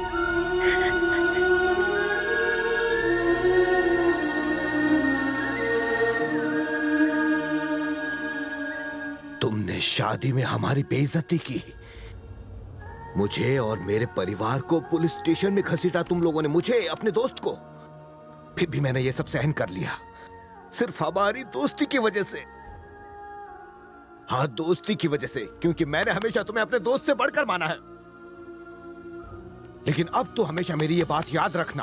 तुमने शादी में हमारी बेइज्जती की, मुझे और मेरे परिवार को पुलिस स्टेशन में घसीटा तुम लोगों ने, मुझे, अपने दोस्त को। फिर भी मैंने ये सब सहन कर लिया, सिर्फ हमारी दोस्ती की वजह से। हाँ, दोस्ती की वजह से, क्योंकि मैंने हमेशा तुम्हें अपने दोस्त से बढ़कर माना है। लेकिन अब तो हमेशा मेरी ये बात याद रखना,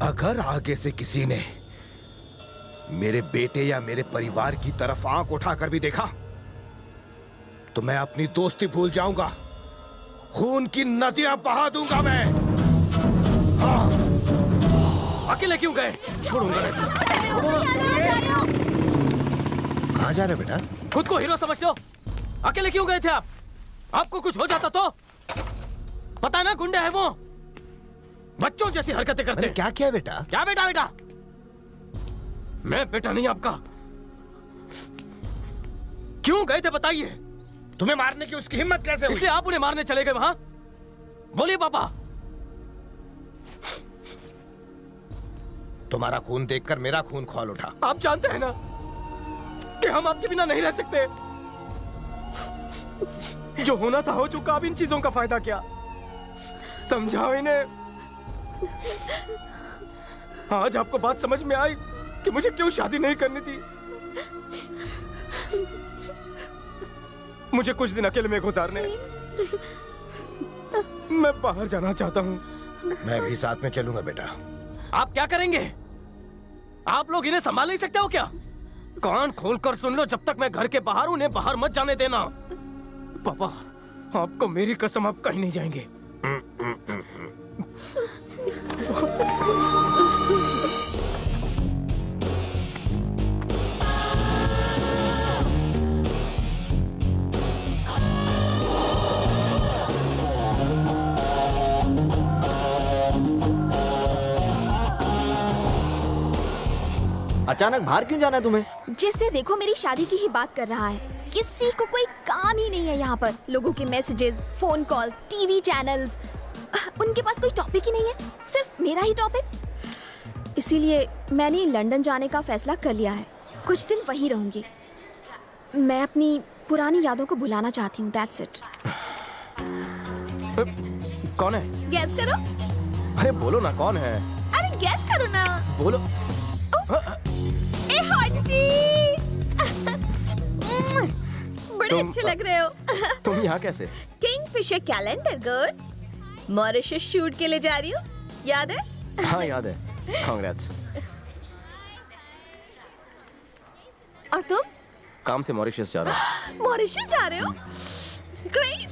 अगर आगे से किसी ने मेरे बेटे या मेरे परिवार की तरफ आंख उठाकर भी देखा तो मैं अपनी दोस्ती भूल जाऊंगा, खून की नदियां बहा दूंगा मैं। हाँ। अकेले क्यों गए? छोड़ूंगा नहीं। कहाँ जा रहे बेटा? खुद को हीरो समझते हो? अकेले क्यों गए थे आप? आपको कुछ हो जाता तो? पता ना, गुंडे हैं वो, बच्चों जैसी हरकतें करते। क्या किया बेटा? क्या बेटा? बेटा मैं बेटा नहीं आपका। क्यों गए थे बताइए? तुम्हें मारने की उसकी हिम्मत कैसे हुई? इसलिए आप उन्हें मारने चले गए वहां? बोलिए पापा। तुम्हारा खून देखकर मेरा खून खौल उठा। आप जानते हैं ना कि हम आपके बिना नहीं रह सकते। जो होना था हो चुका, अब इन चीजों का फायदा क्या? समझाओ इन्हें। आज आपको बात समझ में आई कि मुझे क्यों शादी नहीं करनी थी। मुझे कुछ दिन अकेले में गुजारने, मैं बाहर जाना चाहता हूँ। मैं भी साथ में चलूंगा बेटा। आप क्या करेंगे? आप लोग इन्हें संभाल नहीं सकते हो क्या? कान खोलकर सुन लो, जब तक मैं घर के बाहर हूं, उन्हें बाहर मत जाने देना। पापा, आपको मेरी कसम, आप कहीं नहीं जाएंगे। अचानक बाहर क्यों जाना है तुम्हें? जिससे देखो मेरी शादी की ही बात कर रहा है। किसी को कोई काम ही नहीं है यहाँ पर। लोगों के messages, phone calls, TV channels, उनके पास कोई टॉपिक ही नहीं है, सिर्फ मेरा ही टॉपिक। इसीलिए मैंने लंदन जाने का फैसला कर लिया है। कुछ दिन वहीं रहूंगी। मैं अपनी पुरानी यादों को भुलाना चाहती हूँ। That's it. कौन है? गैस करो। अरे बोलो ना, कौन है? अरे गैस करो ना। बोलो। ए हॉटी। बड़े अच्छे लग रहे हो। तुम यहाँ कैसे? Kingfisher calendar good. Mauritius shoot के लिए जा रही हूँ, याद है? हाँ याद है। कांग्रेट्स। और तुम? काम से मॉरिशस जा रहा हूँ। मॉरिशस जा रहे हो? ग्रेट।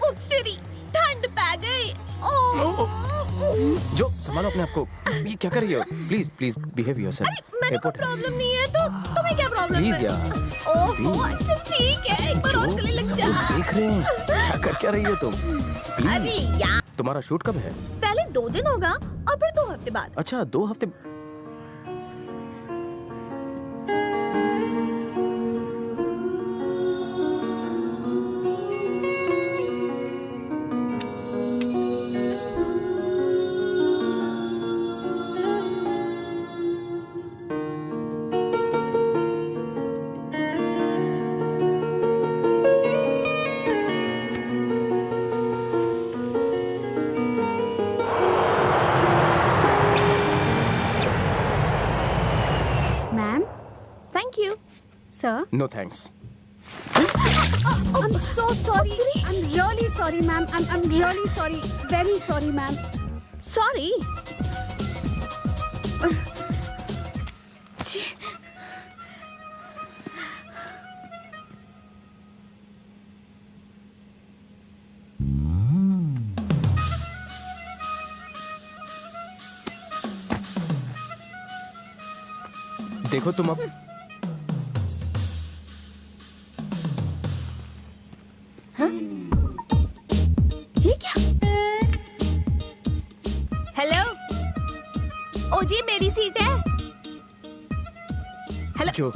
उत्तरी ठंड पै गई। जो संभालो अपने आप को। ये क्या कर रही हो? Please please behave yourself. मैंने कोई प्रॉब्लम नहीं है, तो तुम्हें क्या प्रॉब्लम है? प्लीज यार। ओह अच्छा ठीक है, एक बार और गले लग जा। देख रहे हैं क्या कर क्या रही हो तुम? अरे यार, तुम्हारा शूट कब है? पहले 2 दिन होगा और फिर 2 हफ्ते बाद। अच्छा 2 हफ्ते। Sir? No thanks. I'm so sorry. I'm really sorry, ma'am. I'm really sorry. Very sorry, ma'am. Sorry? देखो तुम अब ये क्या? हेलो, ओ जी मेरी सीट है। हेलो, जो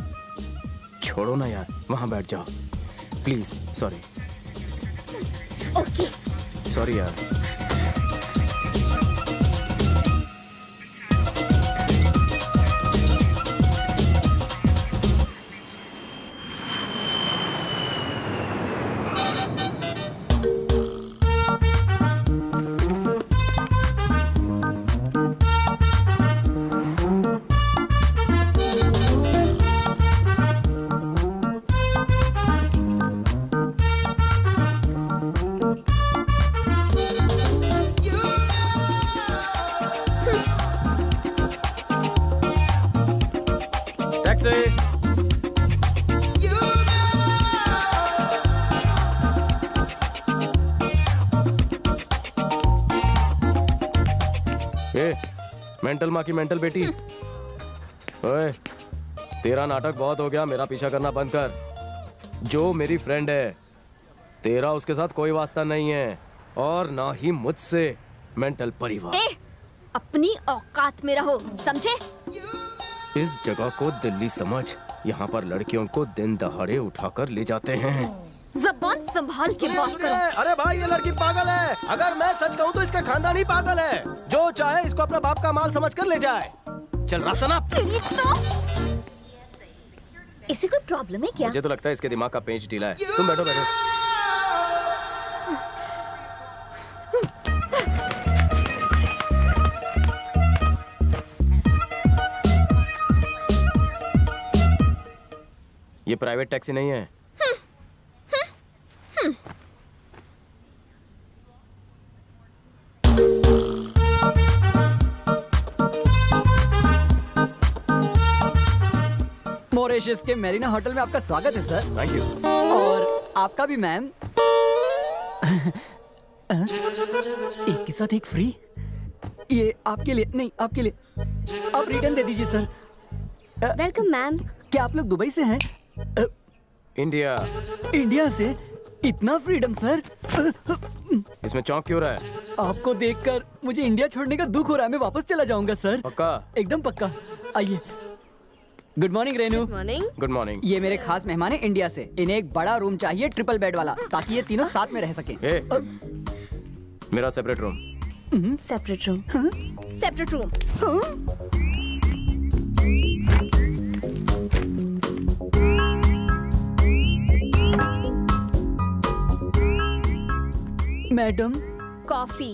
छोड़ो ना यार, वहां बैठ जाओ प्लीज। सॉरी। ओके सॉरी यार। मुझसे। मेंटल माँ की मेंटल बेटी, ओए, तेरा नाटक बहुत हो गया, मेरा पीछा करना बंद कर। जो मेरी फ्रेंड है, तेरा उसके साथ कोई वास्ता नहीं है, और ना ही मुझसे। मेंटल परिवार। अपनी औकात में रहो, समझे? इस जगह को दिल्ली समझ, यहाँ पर लड़कियों को दिन दहाड़े उठाकर ले जाते हैं। जबान संभाल के बात करो। अरे भाई, ये लड़की पागल है। अगर मैं सच कहूँ तो इसका खानदान ही पागल है। जो चाहे इसको अपना बाप का माल समझकर ले जाए। चल रास्ता ना। इसे कोई प्रॉब्लम है क्या? मुझे तो लगता है इसके दिमाग का पेंच ढीला है। तुम बैठो बैठो। ये प्राइवेट टैक्सी नहीं है। मॉरिशस के मेरीना होटल में आपका स्वागत है सर। Thank you. और आपका भी मैम। एक के साथ एक फ्री। ये आपके लिए नहीं, आपके लिए। आप रिटर्न दे दीजिए सर। Welcome ma'am. क्या आप लोग दुबई से हैं? इंडिया। इंडिया से? इतना फ्रीडम सर। इसमें चौंक क्यों रहा है? आपको देखकर मुझे इंडिया छोड़ने का दुख हो रहा है। मैं वापस चला जाऊंगा सर। पक्का? एकदम पक्का। आइए। Good morning Renu. Good morning. Good morning. ये मेरे खास मेहमान है इंडिया से। इन्हें एक बड़ा रूम चाहिए, ट्रिपल बेड वाला, ताकि ये तीनों साथ में रह सकें। मेरा separate room. Separate room. Separate room. Madam. Coffee.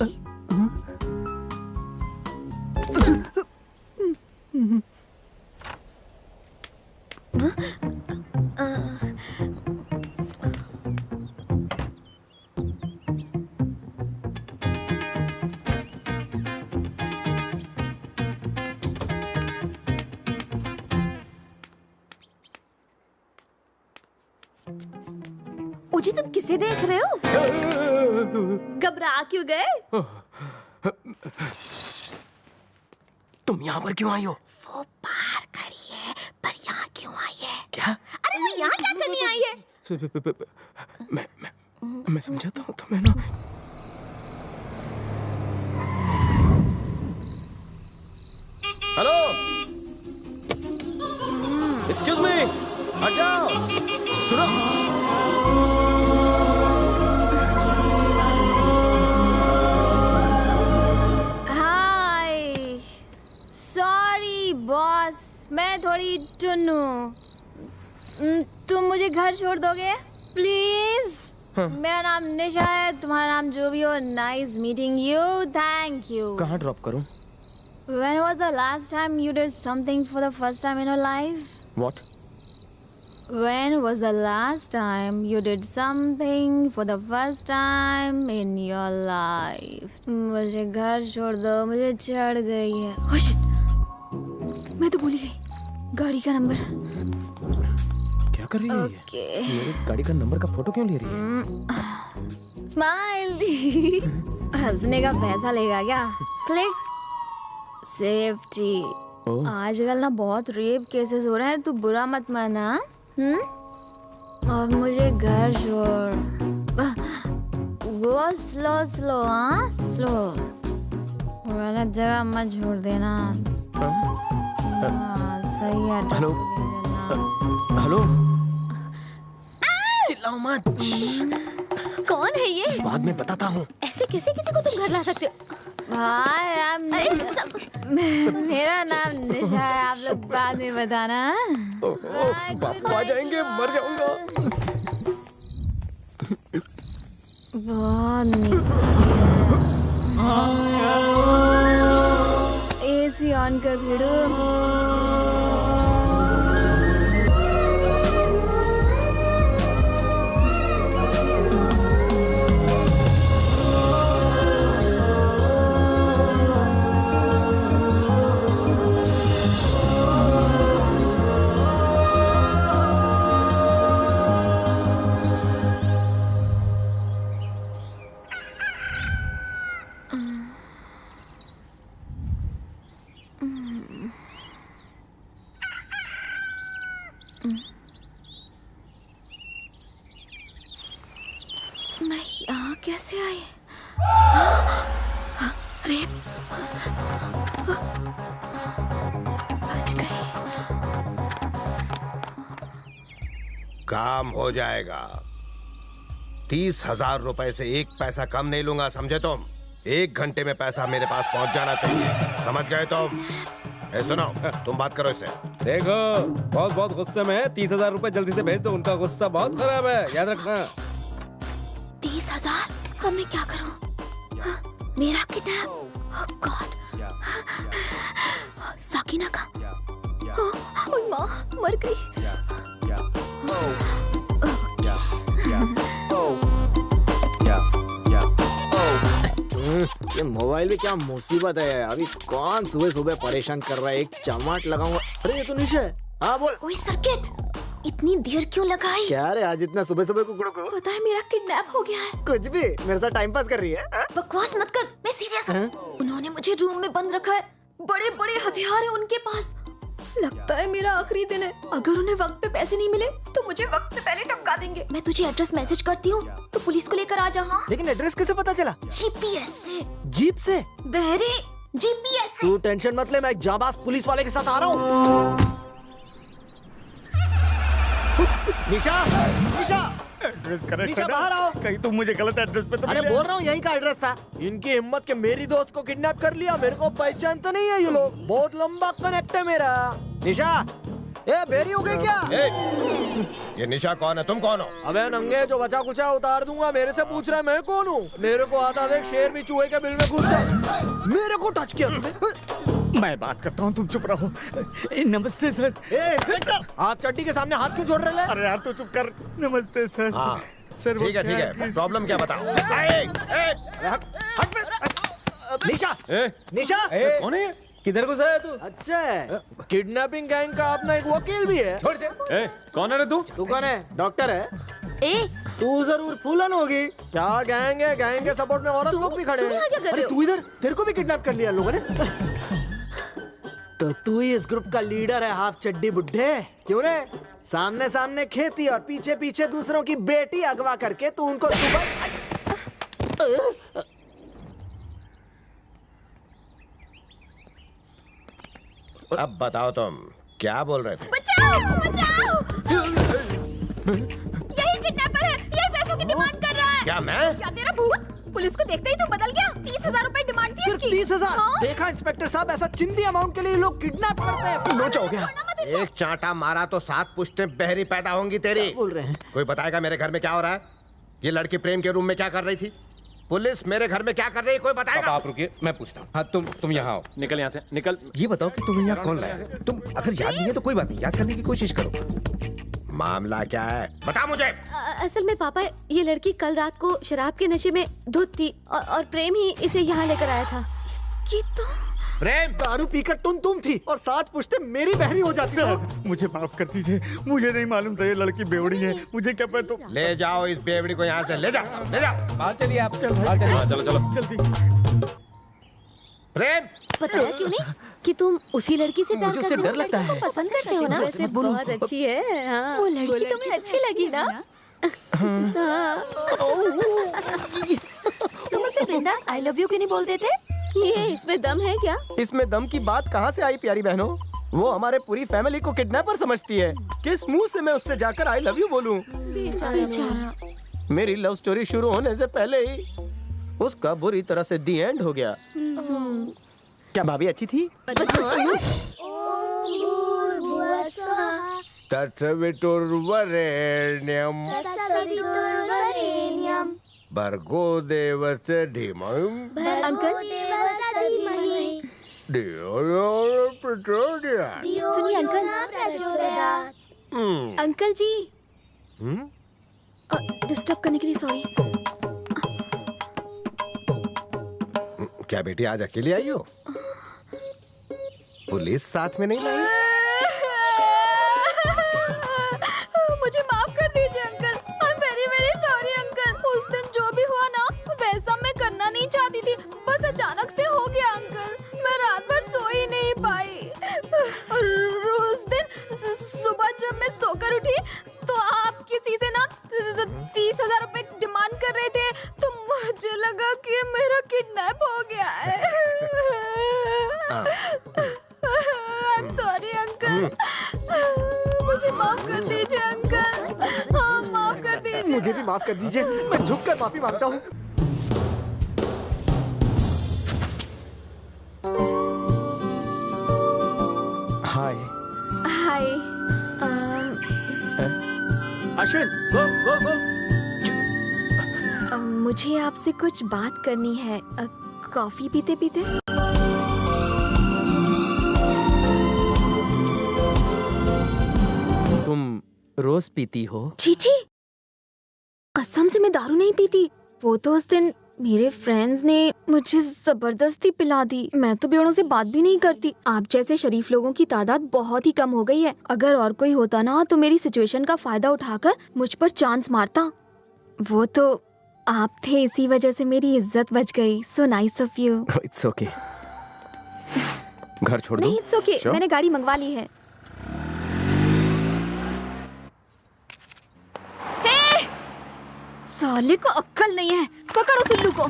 जी तुम किसे देख रहे हो? घबरा क्यों गए? तुम यहाँ पर क्यों आई हो? वो बाहर खड़ी है, पर यहाँ क्यों आई है? क्या? अरे वो यहाँ क्या करने आई है? मैं समझाता हूँ तुम्हें ना। हेलो, एक्सक्यूज मी, हट जाओ। सुनो, बॉस, मैं थोड़ी टुन्नू। तुम मुझे घर छोड़ दोगे प्लीज? मेरा नाम निशा है, तुम्हारा नाम जो भी हो। Nice meeting you, thank you. कहाँ ड्रॉप करूं? When was the last time you did something for the first time in your life? What? When was the last time you did something for the first time in your life? मुझे घर छोड़ दो, मुझे चढ़ गई है। Oh shit! मैं तो भूल गई गाड़ी का नंबर। क्या कर रही है ये? मेरी गाड़ी का नंबर का फोटो क्यों ले रही है? स्माइल। हंसने का पैसा लेगा क्या? क्लिक। सेफ्टी। आजकल ना बहुत रेप केसेस हो रहे हैं, तू बुरा मत माना। अब मुझे घर छोड़। वो स्लो स्लो, हाँ स्लो। गलत जगह मत छोड़ देना। सही है। हेलो हेलो, चिल्लाओ मत। कौन है ये? बाद में बताता हूँ। ऐसे कैसे किसी को तुम घर ला सकते हो? मेरा नाम निशा है, आप लोग बाद में बताना। बापू आ जाएंगे, मर जाऊंगा। एसी ऑन कर भिड़ो। काम हो जाएगा। 30,000 रुपए से एक पैसा कम नहीं लूंगा, समझे तुम? 1 घंटे में पैसा मेरे पास पहुंच जाना चाहिए, समझ गए तुम? सुनो, तुम बात करो इससे। देखो बहुत बहुत गुस्से में है, 30,000 रुपए जल्दी से भेज दो, उनका गुस्सा बहुत खराब है, याद रखना। 30,000? अब मैं क्या करूं? मेरा किडनैप? ओह गॉड। साकिना का? ओह माँ, मर गई। ये मोबाइल में क्या मुसीबत है। अभी कौन सुबह सुबह परेशान कर रहा है। एक चमाट लगाऊंगा। अरे ये तो निशा है। हाँ बोल। ओए सर्किट, इतनी देर क्यों लगाई? क्या रे आज इतना सुबह सुबह कुकड़ों को? पता है मेरा किडनैप हो गया है। कुछ भी मेरे साथ टाइम पास कर रही है। बकवास मत कर, मैं सीरियस हूँ। उन्होंने मुझे रूम में बंद रखा है, बड़े बड़े हथियार है उनके पास। लगता है मेरा आखिरी दिन है। अगर उन्हें वक्त पे पैसे नहीं मिले तो मुझे वक्त से पहले टपका देंगे। मैं तुझे एड्रेस मैसेज करती हूँ तो पुलिस को लेकर आ जा। हाँ? लेकिन एड्रेस कैसे पता चला? जीपीएस से। जीप से? बहरे जीपीएस। तू टेंशन मत ले, मैं जाबाज पुलिस वाले के साथ आ रहा हूँ। निशा, निशा, एड्रेस करेक्ट निशा बाहर आओ। कहीं तुम मुझे गलत एड्रेस पे तो अरे बोल रहा हूँ यही का एड्रेस था। इनकी हिम्मत के मेरी दोस्त को किडनैप कर लिया। मेरे को पहचानते नहीं है ये लोग। बहुत लंबा कनेक्ट है मेरा। निशा, ए बेरी हो गई क्या? ये निशा कौन है? तुम कौन हो? अबे नंगे, जो बचा कुचा उतार दूंगा। मेरे से पूछ रहा है मैं कौन हूँ? मेरे को आता देख, शेर भी चूहे के बिल में घुस गया। मेरे को टच किया तुमने। मैं बात करता हूँ, तुम चुप रहो। नमस्ते सर। इंस्पेक्टर, आप चड्डी के सामने हाथ क्यों जोड़ रहे हैं? अरे यार तू चुप कर। नमस्ते सर। हाँ सर ठीक है, प्रॉब्लम क्या बताओ? निशा, निशा, कौन है? किधर घुसा है तू? अच्छा है, किडनैपिंग गैंग का अपना एक वकील भी है। छोड़ से। कौन है रे तू? तू कौन है? डॉक्टर है। ए, तू जरूर फूलन होगी। क्या गैंग है? गैंग के सपोर्ट में औरत लोग भी खड़े हैं। अरे तू इधर, तेरे को भी किडनैप कर लिया लोगों ने। तो तू ही इस ग्रुप का लीडर है, हाफ चड्डी बुड्ढे। क्यों रे? सामने सामने खेती और पीछे पीछे दूसरों की बेटी अगवा करके तू उनको अब बताओ तुम क्या बोल रहे थे? बचाओ, बचाओ! यही किडनैपर है, यही पैसों की डिमांड कर रहा है। क्या मैं? क्या तेरा भूत? पुलिस को देखते ही तो बदल गया। 30,000 रुपए डिमांड थी सिर्फ इसकी। 30,000? हाँ? देखा इंस्पेक्टर साहब, ऐसा चिंदी अमाउंट के लिए लोग किडनैप करते हैं। लोचा हो गया। एक चांटा मारा तो 7 पुश्तें बहरी पैदा होंगी तेरी। क्या बोल रहे हैं? कोई बताएगा मेरे घर में क्या हो रहा है? ये लड़की प्रेम के रूम में क्या कर रही थी? पुलिस मेरे घर में क्या कर रही है? कोई बताएगा? आप रुकिए, मैं पूछता हूँ। हाँ तुम यहाँ आओ, निकल यहाँ से, निकल। ये बताओ कि तुम्हें यहाँ कौन लाया? तुम अगर याद नहीं है तो कोई बात नहीं, याद करने की कोशिश करो। मामला क्या है? बता मुझे। असल में पापा, ये लड़की कल रात को शराब के नशे में धुत थी और प्रेम ही इसे यहाँ लेकर आया था। इसकी तो प्रेम दारू पीकर तुम थी और 7 पुश्ते मेरी बहरी हो जाती है। मुझे माफ कर दीजिए, मुझे नहीं मालूम था ये लड़की बेवड़ी है। मुझे क्या पता। तो ले जाओ इस बेवड़ी को यहाँ से, ले जाओ, ले जाओ। बाहर चलिए आप, चलो चलो जल्दी। प्रेम, बताया क्यों नहीं कि तुम उसी लड़की से प्यार करते हो? डर लगता है। पसंद करते हो ना? वैसे बहुत अच्छी है। हाँ, वो लड़की तुम्हें अच्छी लगी ना? तुम उसे बिंदास आई लव यू क्यों नहीं बोलते थे? ये इसमें दम है क्या? इसमें दम की बात कहाँ से आई प्यारी बहनों? वो हमारे पूरी फैमिली को किडनैपर समझती है। किस मुंह से मैं उससे जाकर आई लव यू बोलूं? बेचारा। मेरी लव स्टोरी शुरू होने से पहले ही उसका बुरी तरह से दी एंड हो गया। क्या भाभी अच्छी थी? तत्सवितुर्वरेण्यं भर्गो देवस्य धीमहि अंकल, धियो यो प्रचोदयात्। सुनिए अंकल। अंकल जी, डिस्टर्ब करने के लिए सॉरी। क्या बेटी आज अकेली आई हो? पुलिस साथ में नहीं लाई? मुझे माफ कर दीजिए uncle. I am very very sorry uncle. उस दिन जो भी हुआ ना, वैसा मैं करना नहीं चाहती थी, बस अचानक से हो गया अंकल। मैं रात भर सो ही नहीं पाई और उस दिन सुबह जब मैं सोकर उठी तो आप किसी से ना 30,000 रुपए डिमांड कर रहे थे, तो मुझे लगा कि मेरा किडनैप हो गया है। आई एम सॉरी अंकल, मुझे माफ कर दीजिए अंकल। मुझे भी माफ कर दीजिए, मैं झुककर माफी मांगता हूँ। हाय। हाय। अश्विन, गो गो गो। मुझे आपसे कुछ बात करनी है। कॉफी पीते पीते। तुम रोज पीती हो? चीची, कसम से मैं दारू नहीं पीती। वो तो उस दिन मेरे फ्रेंड्स ने मुझे जबरदस्ती पिला दी। मैं तो बेवड़ों से बात भी नहीं करती। आप जैसे शरीफ लोगों की तादाद बहुत ही कम हो गई है। अगर और कोई होता ना तो मेरी सिचुएशन का फायदा उठाकर मुझ पर चांस मारता। वो तो आप थे, इसी वजह से मेरी इज्जत बच गई। So nice of you. It's okay. घर छोड़ दो। नहीं, इट्स ओके। मैंने गाड़ी मंगवा ली है। साले को अक्ल नहीं है। पकड़ो सिल्लू को।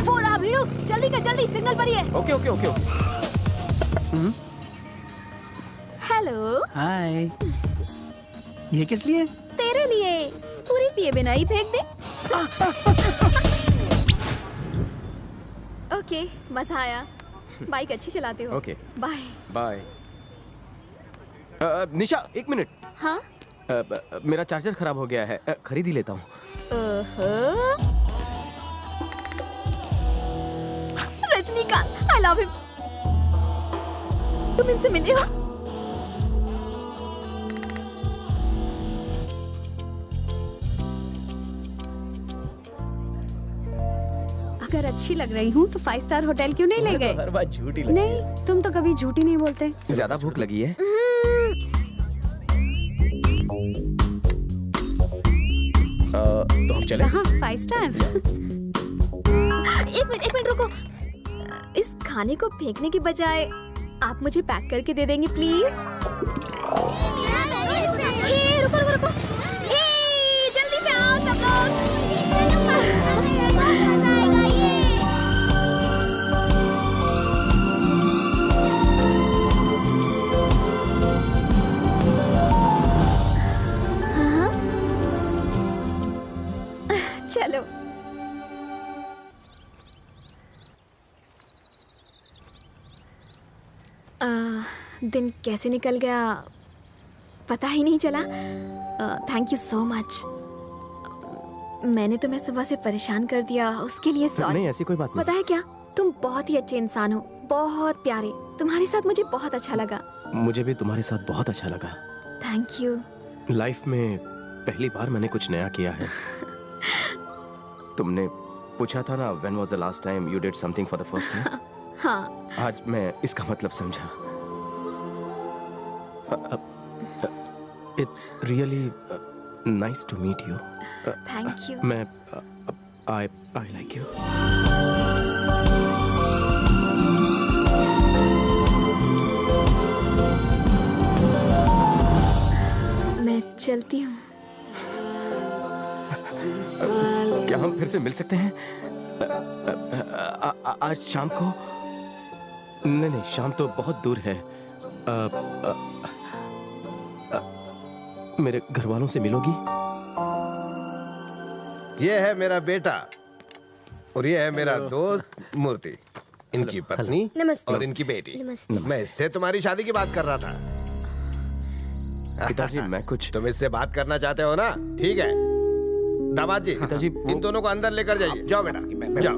फोन आ भिड़ो, जल्दी कर, जल्दी सिग्नल पर ही है। Okay okay okay. हेलो। हाय। ये किस लिए? तेरे लिए। पूरी पिए बिना ही फेंक दे। ओके, मजा आया। बाइक अच्छी चलाते हो। Okay, bye bye. निशा, एक मिनट। हाँ। मेरा चार्जर खराब हो गया है, खरीद ही लेता हूँ। Rajinikanth, I love him. तुम इनसे मिले हो? अगर अच्छी लग रही हूँ तो 5 स्टार होटल क्यों नहीं ले गए? हर बात झूठी लगी। नहीं, तुम तो कभी झूठी नहीं बोलते। ज्यादा भूख लगी है? तो हम चले? कहाँ? 5 स्टार? एक मिनट रुको। इस खाने को फेंकने की बजाय आप मुझे पैक करके दे देंगे प्लीज? रुको। जल्दी से आओ सब लोग। चलो। दिन कैसे निकल गया पता ही नहीं चला। Thank you so much. मैंने तुम्हें सुबह से परेशान कर दिया, उसके लिए सॉरी। नहीं, ऐसी कोई बात नहीं। पता है क्या, तुम बहुत ही अच्छे इंसान हो, बहुत प्यारे। तुम्हारे साथ मुझे बहुत अच्छा लगा। मुझे भी तुम्हारे साथ बहुत अच्छा लगा। Thank you. लाइफ में पहली बार मैंने कुछ नया किया है। तुमने पूछा था ना, when was the last time you did something for the first time? हाँ। आज मैं इसका मतलब समझा। It's really nice to meet you. Thank you. मैं I like you. मैं चलती हूँ। क्या हम फिर से मिल सकते हैं? आज शाम को? नहीं, शाम तो बहुत दूर है। मेरे घर वालों से मिलोगी? ये है मेरा बेटा और ये है मेरा दोस्त मूर्ति, इनकी पत्नी नमस्ते। और इनकी बेटी। नमस्ते। मैं इससे तुम्हारी शादी की बात कर रहा था। पिताजी, मैं कुछ तुम इससे बात करना चाहते हो ना? ठीक है दामाद जी, पिताजी, इन दोनों को अंदर लेकर जाइए। जाओ बेटा, जाओ।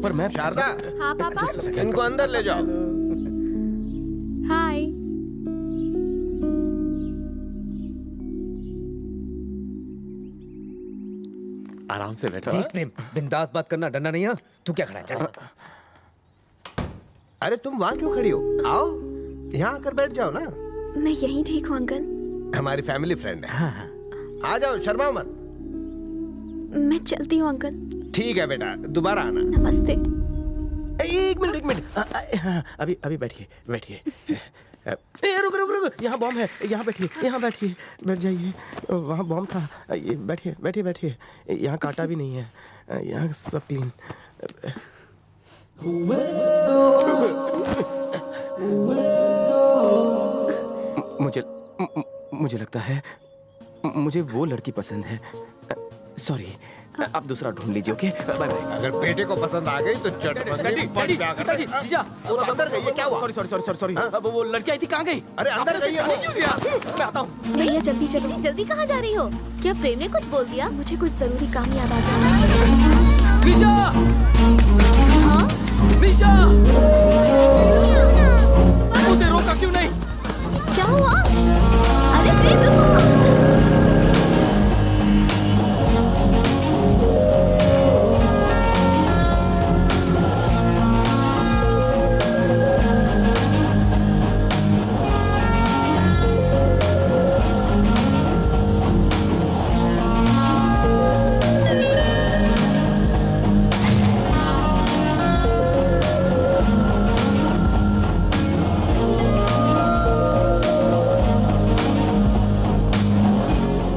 पर मैं शारदा, हाँ पापा। इनको अंदर ले जाओ। हाय। आराम से बैठो। देख प्रेम, बिंदास बात करना, डरना नहीं है। तू क्या खड़ा है? चल। अरे तुम वहाँ क्यों खड़ी हो? आओ यहाँ आकर बैठ जाओ ना। मैं यहीं ठीक हूँ अंकल। हमारी फैमिली फ्रेंड है। आ जाओ, शर्माओ मत। मैं चलती हूँ अंकल। ठीक है बेटा, दोबारा आना। नमस्ते। एक मिनट। अभी बैठिए। रुक, यहाँ बॉम्ब है। यहाँ बैठिए, बैठ जाइए। वहाँ बॉम्ब था। ये बैठिए। यहाँ कांटा भी नहीं है, यहाँ सब क्लीन। मुझे लगता है मुझे वो लड़की पसंद है। सॉरी, आप दूसरा ढूंढ लीजिए। Okay, bye bye. अगर बेटे को पसंद आ गई तो अंदर गई। क्या हुआ? सॉरी। वो लड़की आई थी, कहाँ गई? अरे अंदर गई है वो। क्यों दिया? मैं आता हूँ। भैया जल्दी जल्दी जल्दी कहाँ जा रही हो? क्या प्रेम ने कुछ बोल दिया? मुझे कुछ जरूरी काम याद आ गया। निशा! हाँ? निशा! उसे रोका क्यों नहीं? क्या हुआ? अरे प्रेम रुको।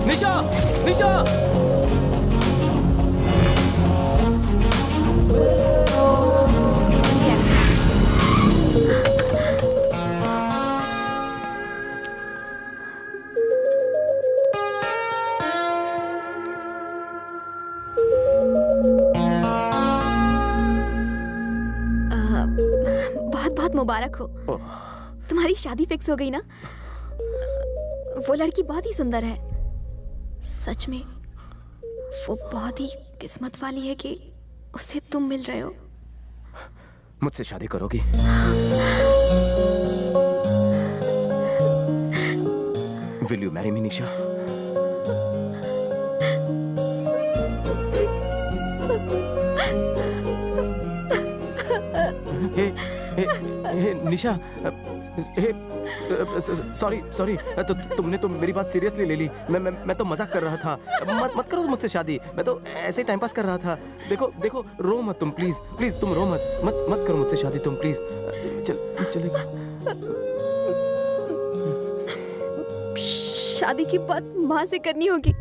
निशा! बहुत बहुत मुबारक हो। तुम्हारी शादी फिक्स हो गई ना? वो लड़की बहुत ही सुंदर है। सच में वो बहुत ही किस्मत वाली है कि उसे तुम मिल रहे हो। मुझसे शादी करोगी? Will you marry me, Nisha? Nisha, sorry, तो तुमने तो मेरी बात सीरियसली ले ली। मैं तो मजाक कर रहा था। मत करो मुझसे शादी। मैं तो ऐसे ही टाइम पास कर रहा था। देखो रो मत तुम, प्लीज तुम रो मत करो मुझसे शादी तुम, प्लीज। चलेगा? शादी की बात माँ से करनी होगी।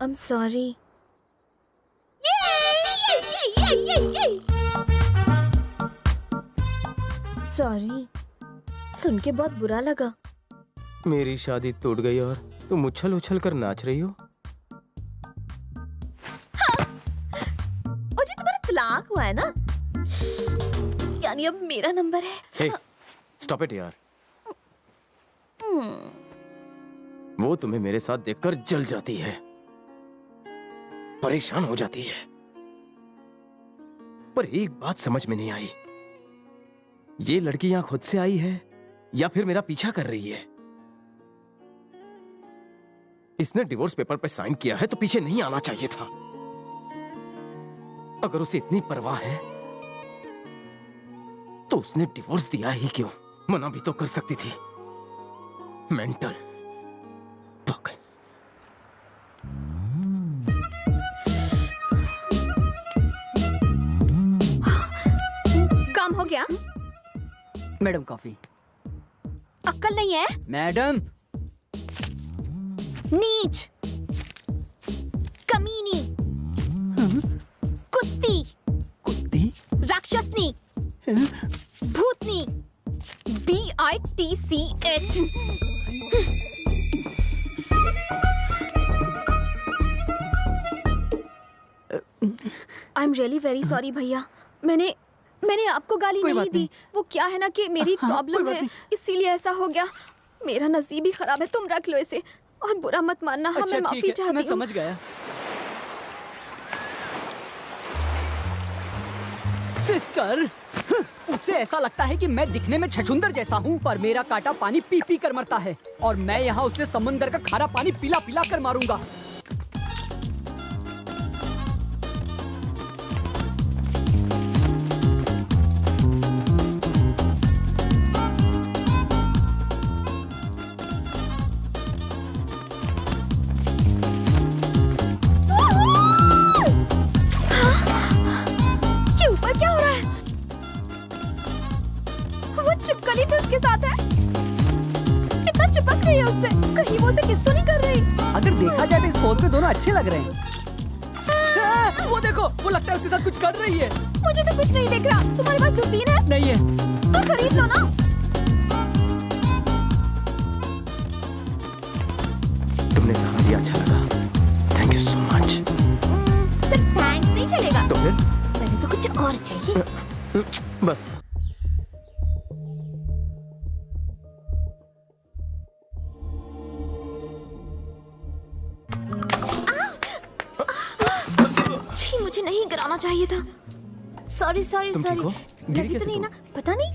I'm sorry. Sorry. सुन के बहुत बुरा लगा। मेरी शादी टूट गई और तुम उछल कर नाच रही हो। और जी तुम्हारा तलाक हुआ है ना? यानी अब मेरा नंबर है। Hey, stop it यार। वो तुम्हें मेरे साथ देखकर जल जाती है, परेशान हो जाती है। पर एक बात समझ में नहीं आई, ये लड़की यहां खुद से आई है या फिर मेरा पीछा कर रही है? इसने डिवोर्स पेपर पे साइन किया है तो पीछे नहीं आना चाहिए था। अगर उसे इतनी परवाह है तो उसने डिवोर्स दिया ही क्यों? मना भी तो कर सकती थी। मेंटल पागल। काम हो गया? Madam coffee. अक्ल नहीं है? मैडम नीच, कमीनी, कुत्ती, राक्षसनी, भूतनी, BITCH। I am really very sorry भैया। मैंने आपको गाली नहीं दी। वो क्या है ना कि मेरी प्रॉब्लम है, इसीलिए ऐसा हो गया। मेरा नसीब ही खराब है। तुम रख लो इसे और बुरा मत मानना। हाँ, मैं माफी चाहती हूँ। मैं समझ गया। सिस्टर उससे ऐसा लगता है कि मैं दिखने में छछुंदर जैसा हूँ, पर मेरा कांटा पानी पी पी कर मरता है और मैं यहाँ उससे समुंदर का खारा पानी पिला पिला कर मारूंगा। ये ऊपर क्या हो रहा है? वो चिपकली भी उसके साथ है। इतना चिपक रही है उससे, कहीं वो उसे किस तो नहीं कर रही। अगर देखा जाए तो इस पोज में दोनों अच्छे लग रहे हैं। वो देखो, वो लगता है उसके साथ कुछ कर रही है। मुझे तो कुछ नहीं दिख रहा। तुम्हारे पास दूरबीन है? नहीं है। तो खरीद लो ना। तुमने सहारा दिया, अच्छा लगा। Thank you so much. सिर्फ थैंक्स नहीं चलेगा। तो फिर मैंने तो कुछ और चाहिए। बस छी, मुझे नहीं गिराना चाहिए था। सॉरी सॉरी तुम ठीक सॉरी। हो? गिरी लगी कैसे तो नहीं तुम? ना? पता नहीं।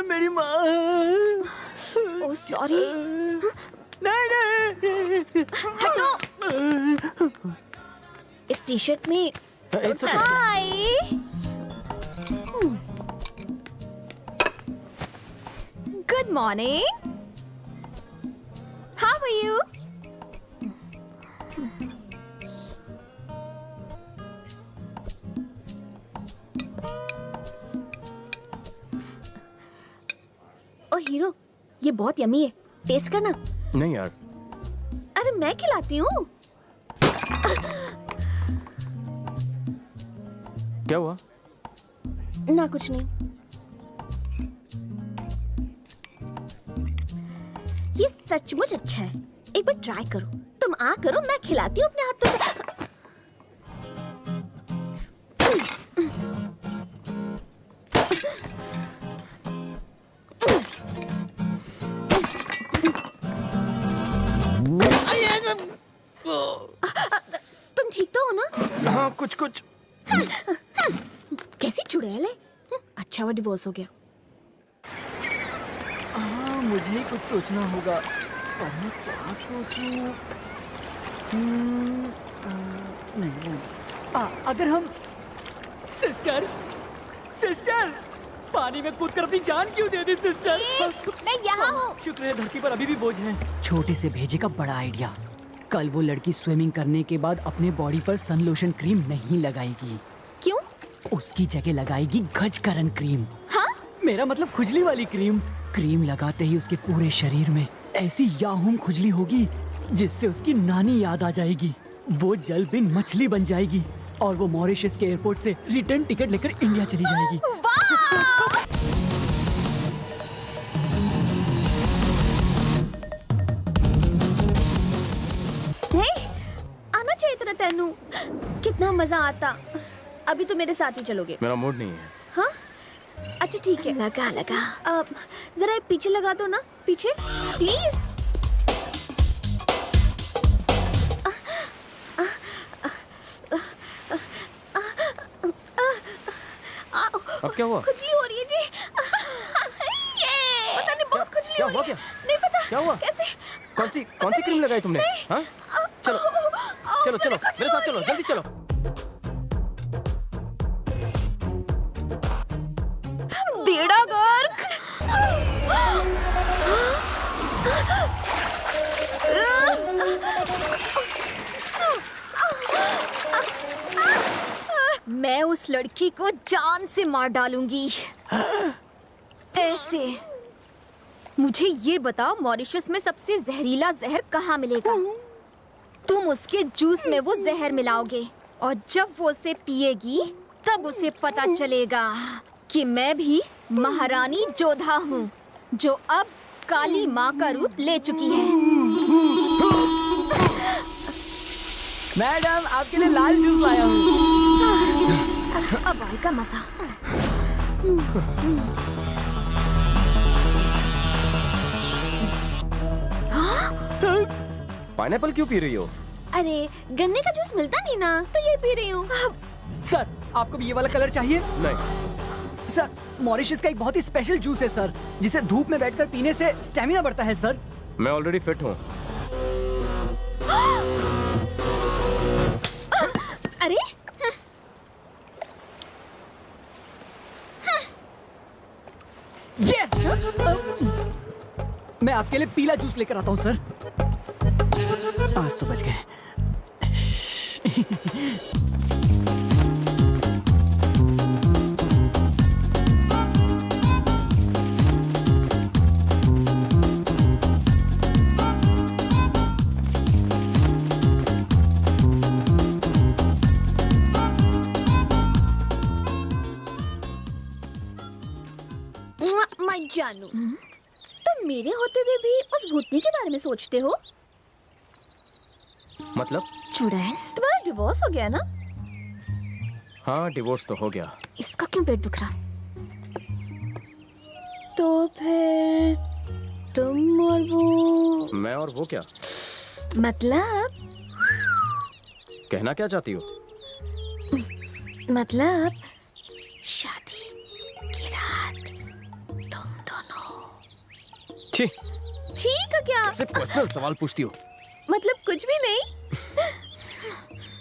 मेरी माँ। Oh sorry. नहीं। हटो। इस टी शर्ट में It's okay. Hi. Good morning. How are you? Oh hero, ये बहुत यमी है, टेस्ट करना। नहीं यार, अरे मैं खिलाती हूँ। क्या हुआ? ना कुछ नहीं। ये सचमुच अच्छा है, एक बार ट्राई करो। तुम आ करो, मैं खिलाती हूँ अपने हाथों से। तुम ठीक तो हो ना? हाँ, कुछ कुछ। कैसी चुड़ैल है। अच्छा वो डिवोर्स हो गया। मुझे ही कुछ सोचना होगा, पर मैं क्या सोचूं? नहीं। अगर हम सिस्टर पानी में कूदकर अपनी जान क्यों दे दी सिस्टर? मैं यहाँ हूँ। शुक्र है धरती पर अभी भी बोझ है। छोटे से भेजे का बड़ा आइडिया। कल वो लड़की स्विमिंग करने के बाद अपने बॉडी पर सन लोशन क्रीम नहीं लगाएगी। क्यों? उसकी जगह लगाएगी गजकरण क्रीम। हाँ? मेरा मतलब खुजली वाली क्रीम। क्रीम लगाते ही उसके पूरे शरीर में ऐसी याहूम खुजली होगी जिससे उसकी नानी याद आ जाएगी। वो जल बिन मछली बन जाएगी और वो मॉरिशस के एयरपोर्ट से रिटर्न टिकट लेकर इंडिया चली जाएगी। आना चाहिए था तेनू, कितना मजा आता। अभी तो मेरे साथ ही चलोगे? मेरा मूड नहीं है। हाँ अच्छा ठीक है। लगा जरा पीछे लगा दो ना, पीछे प्लीज। अब क्या हुआ? खुजली हो रही है जी। पता नहीं, बहुत खुजली हो रही है। क्या? नहीं पता क्या हुआ? कैसे। कौन सी क्रीम लगाई तुमने? हाँ? चलो मेरे साथ चलो, जल्दी चलो। बेड़ा गर्क। मैं उस लड़की को जान से मार डालूंगी। ऐसे। मुझे ये बताओ, मॉरिशस में सबसे जहरीला जहर कहाँ मिलेगा? तुम उसके जूस में वो जहर मिलाओगे और जब वो उसे पिएगी तब उसे पता चलेगा कि मैं भी महारानी जोधा हूँ, जो अब काली माँ का रूप ले चुकी है। मैडम, आपके लिए लाल जूस लाया हूँ। अब आएगा मजा। पाइनएप्पल क्यों पी रही हो? अरे गन्ने का जूस मिलता नहीं ना, तो ये पी रही हूँ। सर आपको भी ये वाला कलर चाहिए? नहीं सर, मॉरिशस का एक बहुत ही स्पेशल जूस है सर, जिसे धूप में बैठकर पीने से स्टेमिना बढ़ता है सर। मैं ऑलरेडी फिट हूँ। अरे यस! मैं आपके लिए पीला जूस लेकर आता हूँ सर। आज तो बच गए। मैं जानू, तुम मेरे होते हुए भी उस भूतनी के बारे में सोचते हो? मतलब? चुड़ैल, तुम्हारा डिवोर्स हो गया ना? हाँ, डिवोर्स तो हो गया। इसका क्यों पेट दुख रहा? तो फिर तुम और वो? मैं और वो क्या? मतलब? कहना क्या चाहती हो? मतलब शादी की रात तुम दोनों। छी, ठीक है क्या? कैसे पर्सनल सवाल पूछती हो? मतलब कुछ भी नहीं।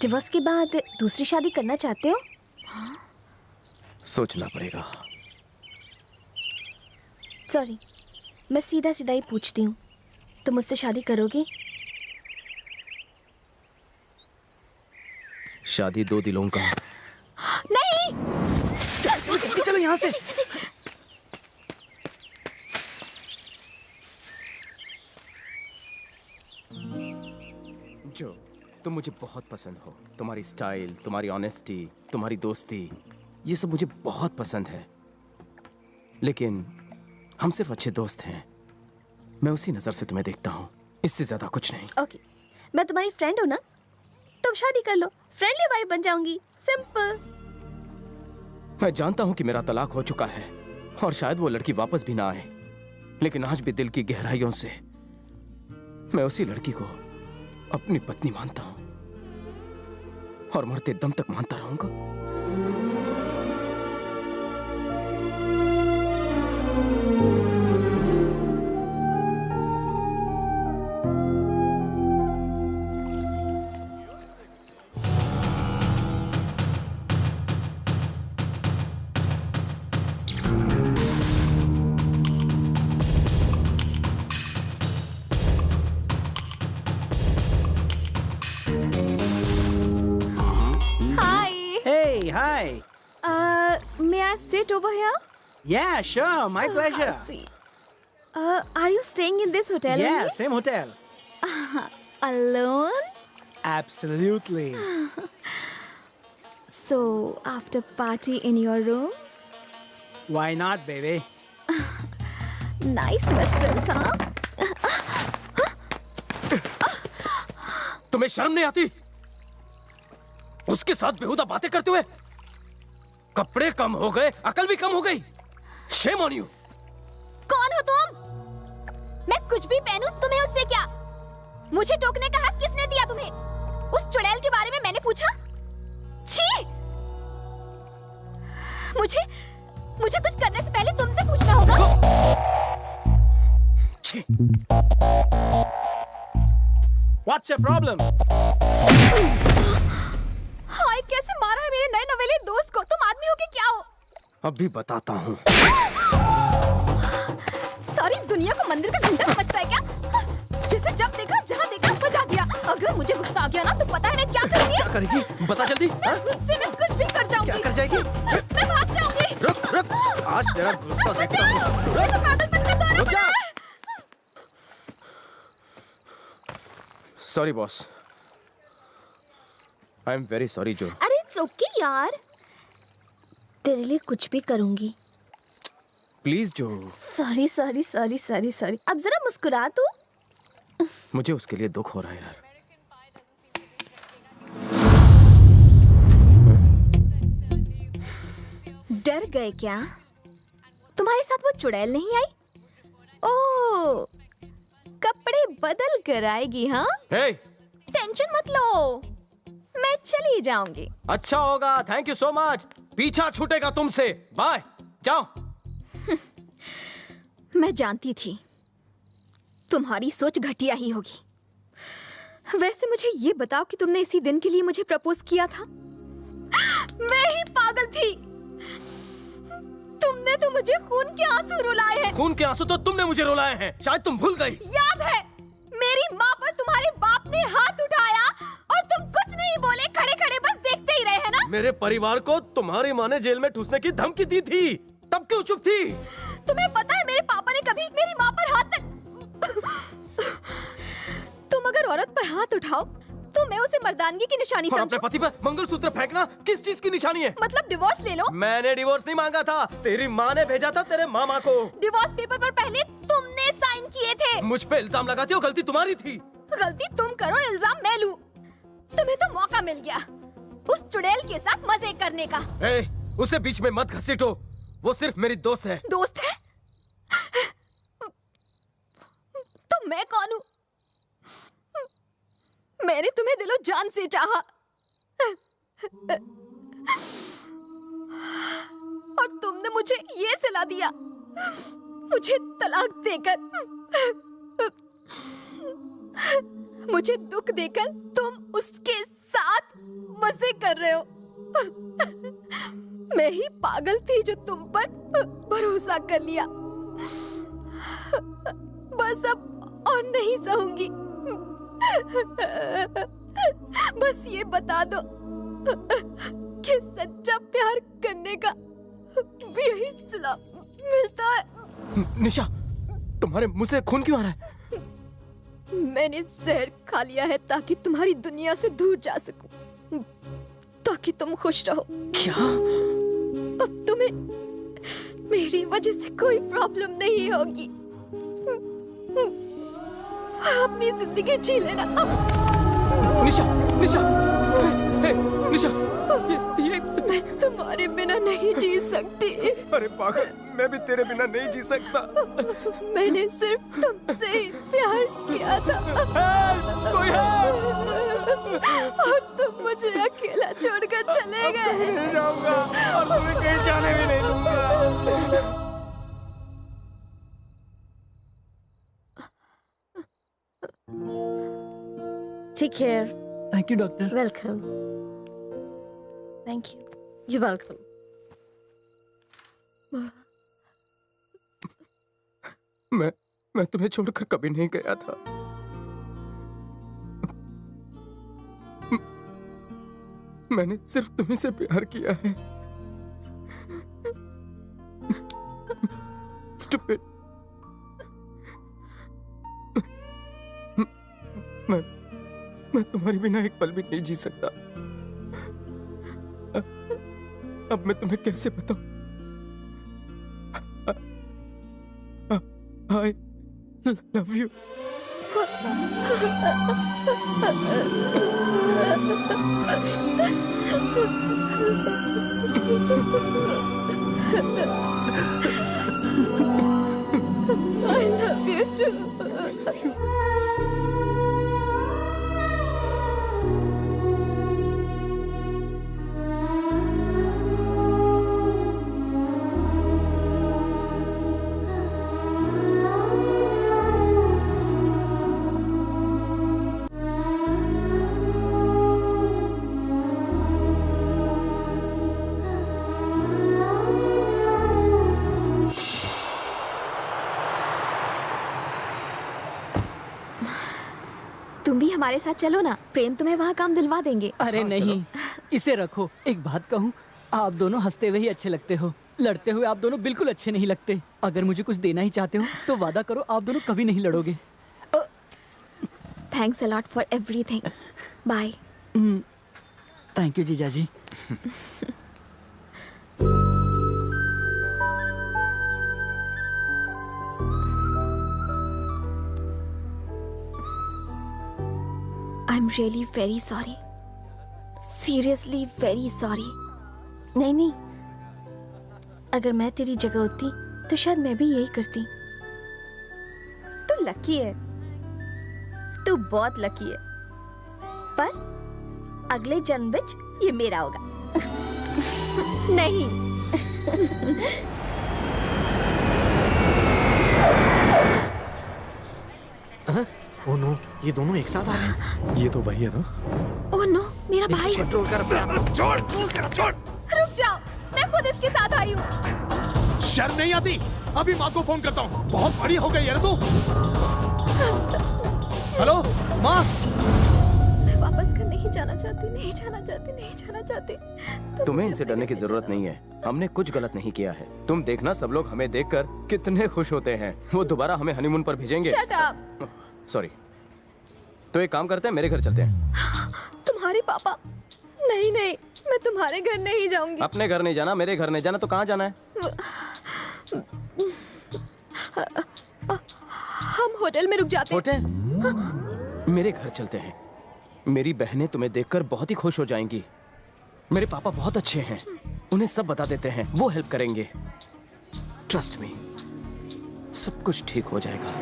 डिवोर्स के बाद दूसरी शादी करना चाहते हो? सोचना पड़ेगा। सॉरी, मैं सीधा सीधा ही पूछती हूँ, तुम मुझसे शादी करोगे? शादी दो दिलों का। नहीं। चलो यहाँ से। जो तुम मुझे बहुत पसंद हो, तुम्हारी स्टाइल, तुम्हारी ऑनेस्टी, तुम्हारी दोस्ती, ये सब मुझे बहुत पसंद है। लेकिन हम सिर्फ अच्छे दोस्त हैं। मैं उसी नजर से तुम्हें देखता हूँ, इससे ज्यादा कुछ नहीं। ओके, मैं तुम्हारी फ्रेंड हूँ ना, तुम शादी कर लो, फ्रेंडली वाइफ बन जाऊंगी, सिंपल। मैं जानता हूँ कि मेरा तलाक हो चुका है और शायद वो लड़की वापस भी ना आए, लेकिन आज भी दिल की गहराइयों से मैं उसी लड़की को अपनी पत्नी मानता हूँ और मरते दम तक मानता रहूंगा। Hey, hi. May I sit over here? Yeah, sure, my pleasure. Are you staying in this hotel? Yeah, only? same hotel. Alone? Absolutely. So, after party in your room? Why not, baby? Nice muscles, huh? तुम्हें शर्म नहीं आती? उसके साथ बेहुदा बातें करते हुए? कपड़े कम हो गए, अकल भी कम हो गई। Shame on you. कौन हो तुम? मैं कुछ भी पहनूं, तुम्हें उससे क्या? मुझे टोकने का हक किसने दिया तुम्हें? उस चुड़ैल के बारे में मैंने पूछा? छी! मुझे कुछ करने से पहले तुमसे पूछना होगा। छी! What's your problem? हाय, कैसे मारा है मेरे नए नवेले दोस्त को? तुम आदमी हो कि क्या हो? अभी बताता हूँ। सारी दुनिया को मंदिर का घंटा समझता है क्या? जिसे जब देखा जहाँ देखा बजा दिया। अगर मुझे गुस्सा आ गया ना, तो पता है मैं क्या करूँगी? क्या करेगी? बता जल्दी। मैं गुस्से में कुछ भी कर जाऊंगी। क्या कर जाएगी? मैं भाग जाऊंगी। रुक, आज तेरा गुस्सा देखता हूँ। पागलपन का दौरा रुक जा। पड़ा है। Sorry, boss. I am very sorry, जो। अरे इट्स ओके यार, तेरे लिए कुछ भी करूंगी। प्लीज जो। Sorry sorry sorry sorry sorry. अब जरा मुस्कुरा तू। मुझे उसके लिए दुख हो रहा है यार। डर गए क्या? तुम्हारे साथ वो चुड़ैल नहीं आई? ओह, कपड़े बदल कर आएगी हाँ? हे, टेंशन मत लो, मैं चली जाऊंगी। अच्छा होगा, थैंक यू सो मच। पीछा छूटेगा तुमसे, बाय, जाओ। मैं जानती थी तुम्हारी सोच घटिया ही होगी। वैसे मुझे ये बताओ कि तुमने इसी दिन के लिए मुझे प्रपोज किया था? मैं ही पागल थी। तुमने तो मुझे खून के आंसू रुलाए हैं। खून के आंसू तो तुमने मुझे रुलाए हैं, शायद तुम भूल गई। याद है, मेरी माँ पर तुम्हारे बाप ने हाथ उठाया और तुम कुछ नहीं बोले, खड़े खड़े बस देखते ही रहे, है ना? मेरे परिवार को तुम्हारी माँ ने जेल में ठूसने की धमकी दी थी, तब क्यों चुप थी? तुम्हें पता है मेरे पापा ने कभी मेरी माँ पर हाथ तक तुम अगर औरत पर हाथ उठाओ तो मैं उसे मर्दानगी की निशानी और समझूं। अपने पति पर मंगलसूत्र फेंकना किस चीज की निशानी है? मतलब डिवोर्स ले लो। मैंने डिवोर्स नहीं मांगा था, तेरी माँ ने भेजा था तेरे मामा को। डिवोर्स पेपर पर पहले तुमने साइन किए थे। मुझ पे इल्जाम लगाती हो, गलती तुम्हारी थी। गलती तुम करो, इल्जाम मैं लूं। तुम्हें तो मौका मिल गया उस चुड़ैल के साथ मजे करने का। उसे बीच में मत घसीटो, वो सिर्फ मेरी दोस्त है। दोस्त है? तो मैं कौन हूँ? मैंने तुम्हें दिलो जान से चाहा और तुमने मुझे ये सिला दिया, मुझे तलाक देकर, मुझे दुख देकर तुम उसके साथ मजे कर रहे हो। मैं ही पागल थी जो तुम पर भरोसा कर लिया। बस अब और नहीं सहूंगी। बस ये बता दो कि सच्चा प्यार करने का भी यही सिला मिलता है। निशा, तुम्हारे मुंह से खून क्यों आ रहा है? मैंने जहर खा लिया है ताकि तुम्हारी दुनिया से दूर जा सकूं, ताकि तुम खुश रहो। क्या? अब तुम्हें मेरी वजह से कोई प्रॉब्लम नहीं होगी। अपनी जिंदगी जी लेना। निशा, निशा, निशा, ये मैं तुम्हारे बिना नहीं जी सकती। अरे पागल, मैं भी तेरे बिना नहीं जी सकता। मैंने सिर्फ तुमसे ही प्यार किया था। कोई है? और तुम मुझे अकेला छोड़कर चले गए। नहीं जाऊंगा और तुम्हें कहीं जाने भी नहीं दूंगा। Take care. Thank you, doctor. Welcome. Thank you. You're welcome. मैं तुम्हें छोड़कर कभी नहीं गया था। मैंने सिर्फ तुम्हीं से प्यार किया है। Stupid. मैं तुम्हारे बिना एक पल भी नहीं जी सकता। अब मैं तुम्हें कैसे बताऊं? I love you. I love you too. तुम भी हमारे साथ चलो ना, प्रेम तुम्हें वहाँ काम दिलवा देंगे। अरे नहीं, इसे रखो। एक बात कहूँ, आप दोनों हंसते हुए ही अच्छे लगते हो, लड़ते हुए आप दोनों बिल्कुल अच्छे नहीं लगते। अगर मुझे कुछ देना ही चाहते हो तो वादा करो आप दोनों कभी नहीं लड़ोगे। Thanks a lot for everything. Bye. Thank you जीजाजी। I'm really very sorry. Seriously very sorry. नहीं, अगर मैं तेरी जगह होती तो शायद मैं भी यही करती। तू लकी है, तू बहुत लकी है, पर अगले जन्म विच ये मेरा होगा। नहीं। ओह नो, ये दोनों एक साथ आ रहे हैं। ये तो वही है ना? ओह नो, मेरा भाई। कंट्रोल कर, छोड़। रुक जाओ, मैं खुद इसके साथ आई हूँ। शर्म नहीं आती? अभी माँ को फोन करता हूँ, बहुत बड़ी हो गई है तू। हेलो माँ। मैं वापस घर नहीं जाना चाहती। तुम्हें इनसे डरने की जरूरत नहीं है। हमने कुछ गलत नहीं किया है। तुम देखना, सब लोग हमें देखकर कितने खुश होते हैं। वो दोबारा हमें हनीमून पर भेजेंगे। Shut up. सॉरी। तो एक काम करते हैं, मेरे घर चलते हैं। तुम्हारे पापा? नहीं, मैं तुम्हारे घर नहीं जाऊंगी। अपने घर नहीं जाना, मेरे घर नहीं जाना, तो कहाँ जाना है? हम होटल में रुक जाते हैं। होटल? मेरे घर चलते हैं। मेरी बहनें तुम्हें देखकर बहुत ही खुश हो जाएंगी। मेरे पापा बहुत अच्छे हैं, उन्हें सब बता देते हैं, वो हेल्प करेंगे। ट्रस्ट मी, सब कुछ ठीक हो जाएगा।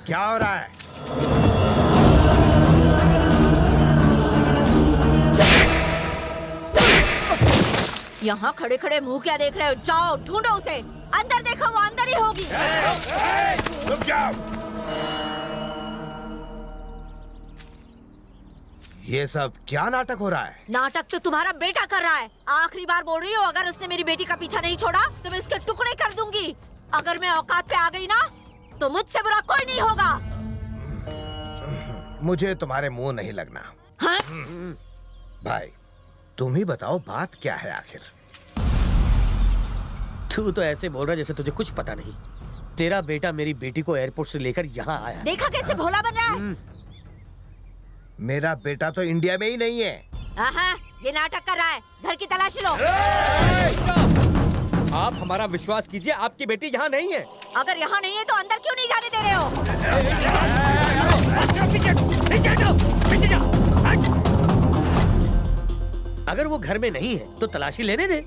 क्या हो रहा है? यहाँ खड़े खड़े मुंह क्या देख रहे हो? जाओ ढूंढो उसे। अंदर देखो, वो अंदर ही होगी। रुक जाओ। ये सब क्या नाटक हो रहा है? नाटक तो तुम्हारा बेटा कर रहा है। आखिरी बार बोल रही हूँ, अगर उसने मेरी बेटी का पीछा नहीं छोड़ा तो मैं इसके टुकड़े कर दूंगी। अगर मैं औकात पे आ गई ना तो मुझसे बुरा कोई नहीं होगा। मुझे तुम्हारे मुंह नहीं लगना। हाँ? भाई तुम ही बताओ, बात क्या है आखिर? तू तो ऐसे बोल रहा जैसे तुझे कुछ पता नहीं। तेरा बेटा मेरी बेटी को एयरपोर्ट से लेकर यहाँ आया है। देखा कैसे भोला बन रहा है? मेरा बेटा तो इंडिया में ही नहीं है। ये नाटक कर रहा है। घर की तलाशी लो। आप हमारा विश्वास कीजिए, आपकी बेटी यहाँ नहीं है। अगर यहाँ नहीं है तो अंदर क्यों नहीं जाने दे रहे हो? अगर वो घर में नहीं है तो तलाशी लेने दे।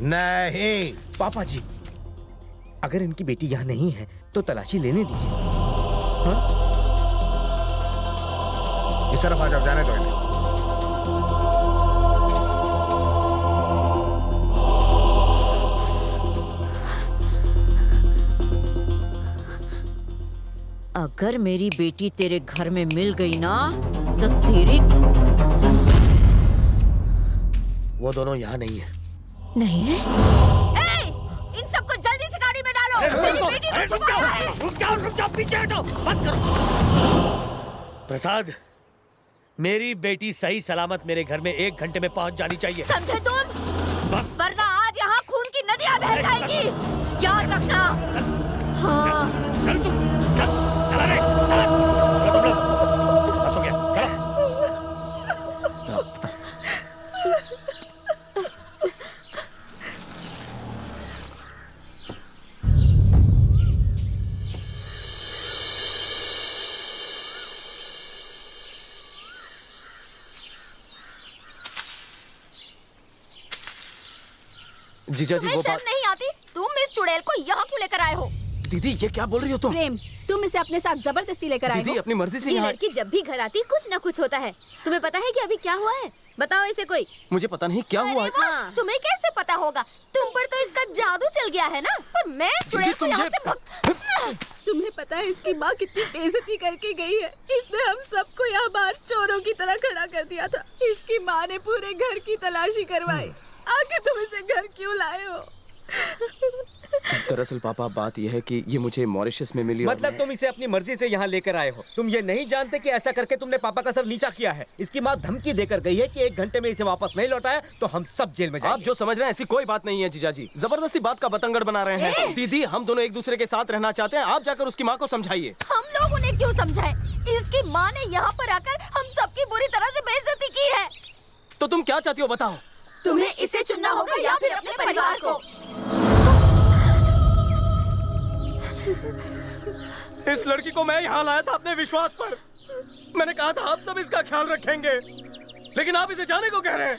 नहीं पापा जी, अगर इनकी बेटी यहाँ नहीं है तो तलाशी लेने दीजिए। हाँ? इस तरफ आ जाओ, जाने दो इन्हें। अगर मेरी बेटी तेरे घर में मिल गई ना तो तेरी... वो दोनों यहाँ नहीं है। नहीं है? इन सबको जल्दी से गाड़ी में डालो। मेरी बेटी को छुपाया है। रुक जाओ, पीछे हटो, बस करो। प्रसाद, मेरी बेटी सही सलामत मेरे घर में 1 घंटे में पहुंच जानी चाहिए। समझे तुम? वरना आज यहाँ खून की नदियाँ बह जाएगी। याद रखना। हाँ। चल तू, चला रे, चला। चलो तुम लोग, बस हो गया, चलो। जीजा जी, वो बात... नहीं आती? तुम इस चुड़ैल को यहाँ क्यों लेकर आए हो? दीदी ये क्या बोल रही हो तुम? प्रेम, तुम इसे अपने साथ जबरदस्ती लेकर आए हो। दीदी अपनी मर्जी से ये यहाँ... लड़की जब भी घर आती कुछ न कुछ होता है। तुम्हें पता है कि अभी क्या हुआ है? बताओ इसे कोई। मुझे पता नहीं क्या हुआ है। हाँ। तुम्हें कैसे पता होगा? तुम पर तो इसका जादू चल गया है ना। पर मैं चुड़ैल को यहाँ से तुम्हें पता है इसकी माँ कितनी बेइज्जती करके गई है? इसने हम सबको यहाँ बाहर चोरों की तरह खड़ा कर दिया था। इसकी माँ ने पूरे घर की तलाशी करवाई। आखिर तुम इसे घर क्यों लाए हो? दरअसल पापा, बात यह है कि ये मुझे मॉरिशस में मिली। मतलब तुम इसे अपनी मर्जी से यहाँ लेकर आए हो? तुम ये नहीं जानते कि ऐसा करके तुमने पापा का सर नीचा किया है? इसकी माँ धमकी देकर गई है कि 1 घंटे में इसे वापस नहीं लौटाया तो हम सब जेल में जाएंगे। आप जो समझ रहे हैं ऐसी कोई बात नहीं है जीजा जी। जबरदस्ती बात का बतंगड़ बना रहे हैं। दीदी, हम दोनों एक दूसरे के साथ रहना चाहते हैं। आप जाकर उसकी माँ को समझाइए। हम लोग उन्हें क्यों समझाएं? इसकी माँ ने यहाँ पर आकर हम सबकी बुरी तरह से बेइज्जती की है। तो तुम क्या चाहती हो बताओ? तुम्हें इसे चुनना होगा या फिर अपने परिवार को। इस लड़की को मैं यहाँ लाया था अपने विश्वास पर। मैंने कहा था आप सब इसका ख्याल रखेंगे, लेकिन आप इसे जाने को कह रहे हैं।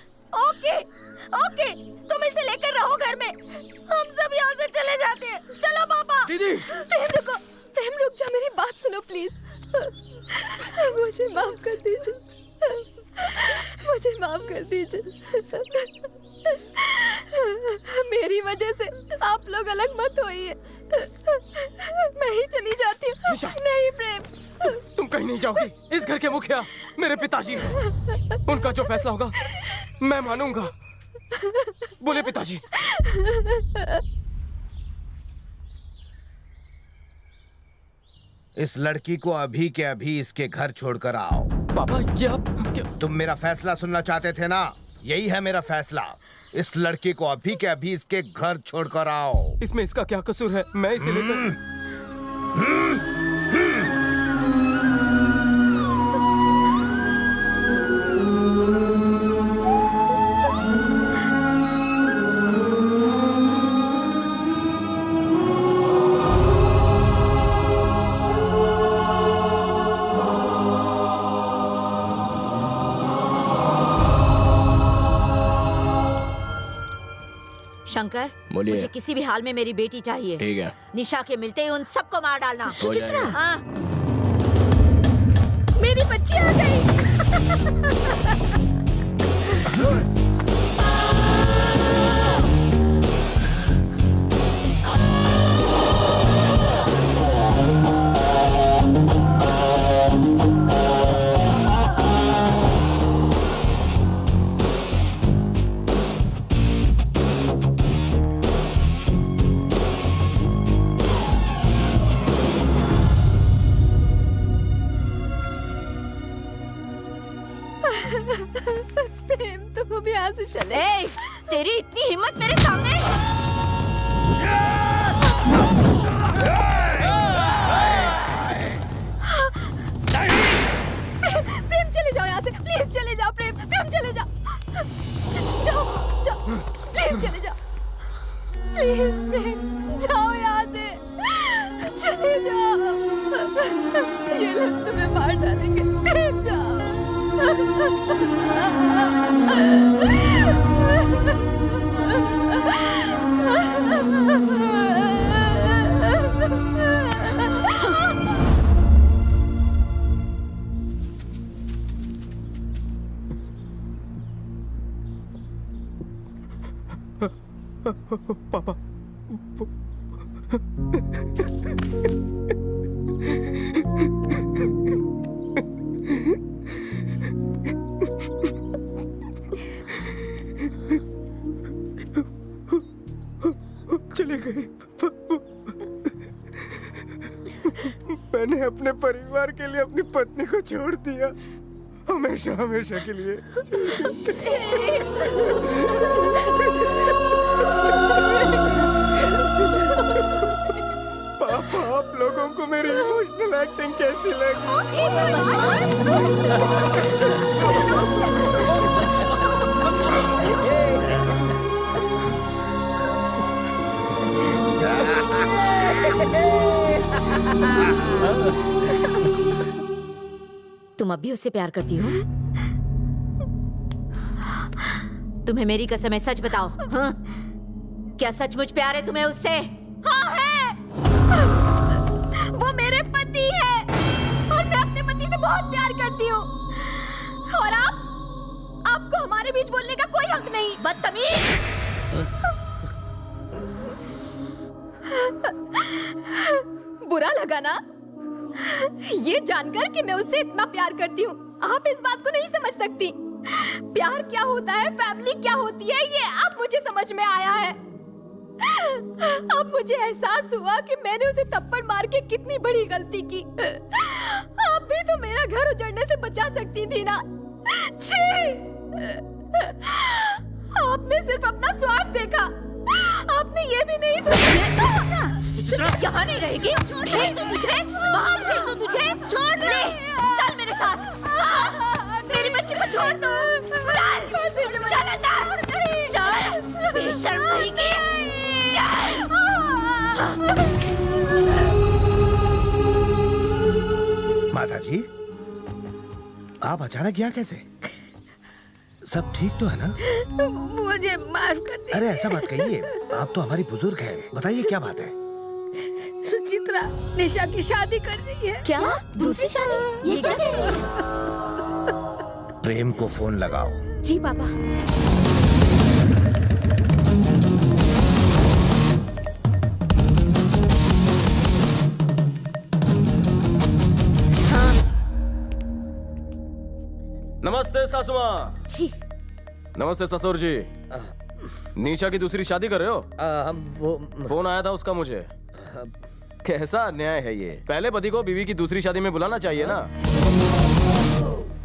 ओके, तुम तुम इसे लेकर रहो घर में, हम सब यहाँ से चले जाते हैं। चलो पापा। दीदी। प्रेम रुको, प्रेम रुक जा, मेरी बात सुनो प्लीज। मुझे माफ कर दीजिए, मुझे माफ कर दीजिए। मेरी वजह से आप लोग अलग मत होइए। मैं ही चली जाती हूँ। नहीं प्रेम, तुम कहीं नहीं जाओगी। इस घर के मुखिया मेरे पिताजी हैं। उनका जो फैसला होगा मैं मानूंगा। बोले पिताजी। इस लड़की को अभी के अभी इसके घर छोड़कर आओ। पापा ये आप तुम मेरा फैसला सुनना चाहते थे ना? यही है मेरा फैसला। इस लड़की को अभी के अभी इसके घर छोड़कर आओ। इसमें इसका क्या कसूर है? मैं इसे लेकर शंकर, बोलिए। मुझे किसी भी हाल में मेरी बेटी चाहिए। ठीक है। निशा के मिलते ही उन सबको मार डालना। सुचित्रा। हाँ। मेरी बच्ची आ गई। प्रेम तुम अब यहाँ से चले। ए, तेरी इतनी हिम्मत मेरे सामने। प्रेम चले जाओ यहाँ से, प्लीज चले जाओ। प्रेम, प्रेम चले जाओ। जाओ जाओ, प्लीज चले जाओ। प्लीज प्रेम जाओ यहाँ से, चले जाओ। ये लोग तुम्हें मार डालेंगे। प्रेम जाओ। पापा चले गए। मैंने अपने परिवार के लिए अपनी पत्नी को छोड़ दिया, हमेशा हमेशा के लिए। पापा आप लोगों को मेरी इमोशनल एक्टिंग कैसी तुम अब भी उससे प्यार करती हो? तुम्हें मेरी कसम है, सच बताओ। हाँ? क्या सचमुच प्यार है तुम्हें उससे? हाँ है। वो मेरे पति है और मैं अपने पति से बहुत प्यार करती हूँ। और आपको हमारे बीच बोलने का कोई हक नहीं। बदतमीज। बुरा लगा ना ये जानकर कि मैं उससे इतना प्यार करती हूँ? आप इस बात को नहीं समझ सकती। प्यार क्या होता है, फैमिली क्या होती है, ये अब मुझे समझ में आया है। अब मुझे एहसास हुआ कि मैंने उसे थप्पड़ मार के कितनी बड़ी गलती की। आप भी तो मेरा घर उजड़ने से बचा सकती थी ना। छी! आपने सिर्फ अपना स्वार्थ देखा। आपने ये भी नहीं सोचा। यहाँ नहीं रहेगी। भेज दूँ तुझे, बाहर भेज दूँ तुझे। छोड़ ले, चल मेरे साथ। मेरी बच्ची को छोड़ दो। चल, चल अंदर। चल, बेशर्म नहीं की। चल। माता जी, आप अचानक यहाँ कैसे? सब ठीक तो है ना? मुझे माफ कर दे। अरे ऐसा बात कहिए, आप तो हमारी बुजुर्ग हैं। बताइए क्या बात है? सुचित्रा निशा की शादी कर रही है। क्या? दूसरी शादी? ये क्या कह रही है? प्रेम को फोन लगाओ। जी पापा। नमस्ते सासू माँ। जी। नमस्ते ससुर जी। निशा की दूसरी शादी कर रहे हो? हम वो फोन आया था उसका मुझे। कैसा अन्याय है ये? पहले पति को बीवी की दूसरी शादी में बुलाना चाहिए ना।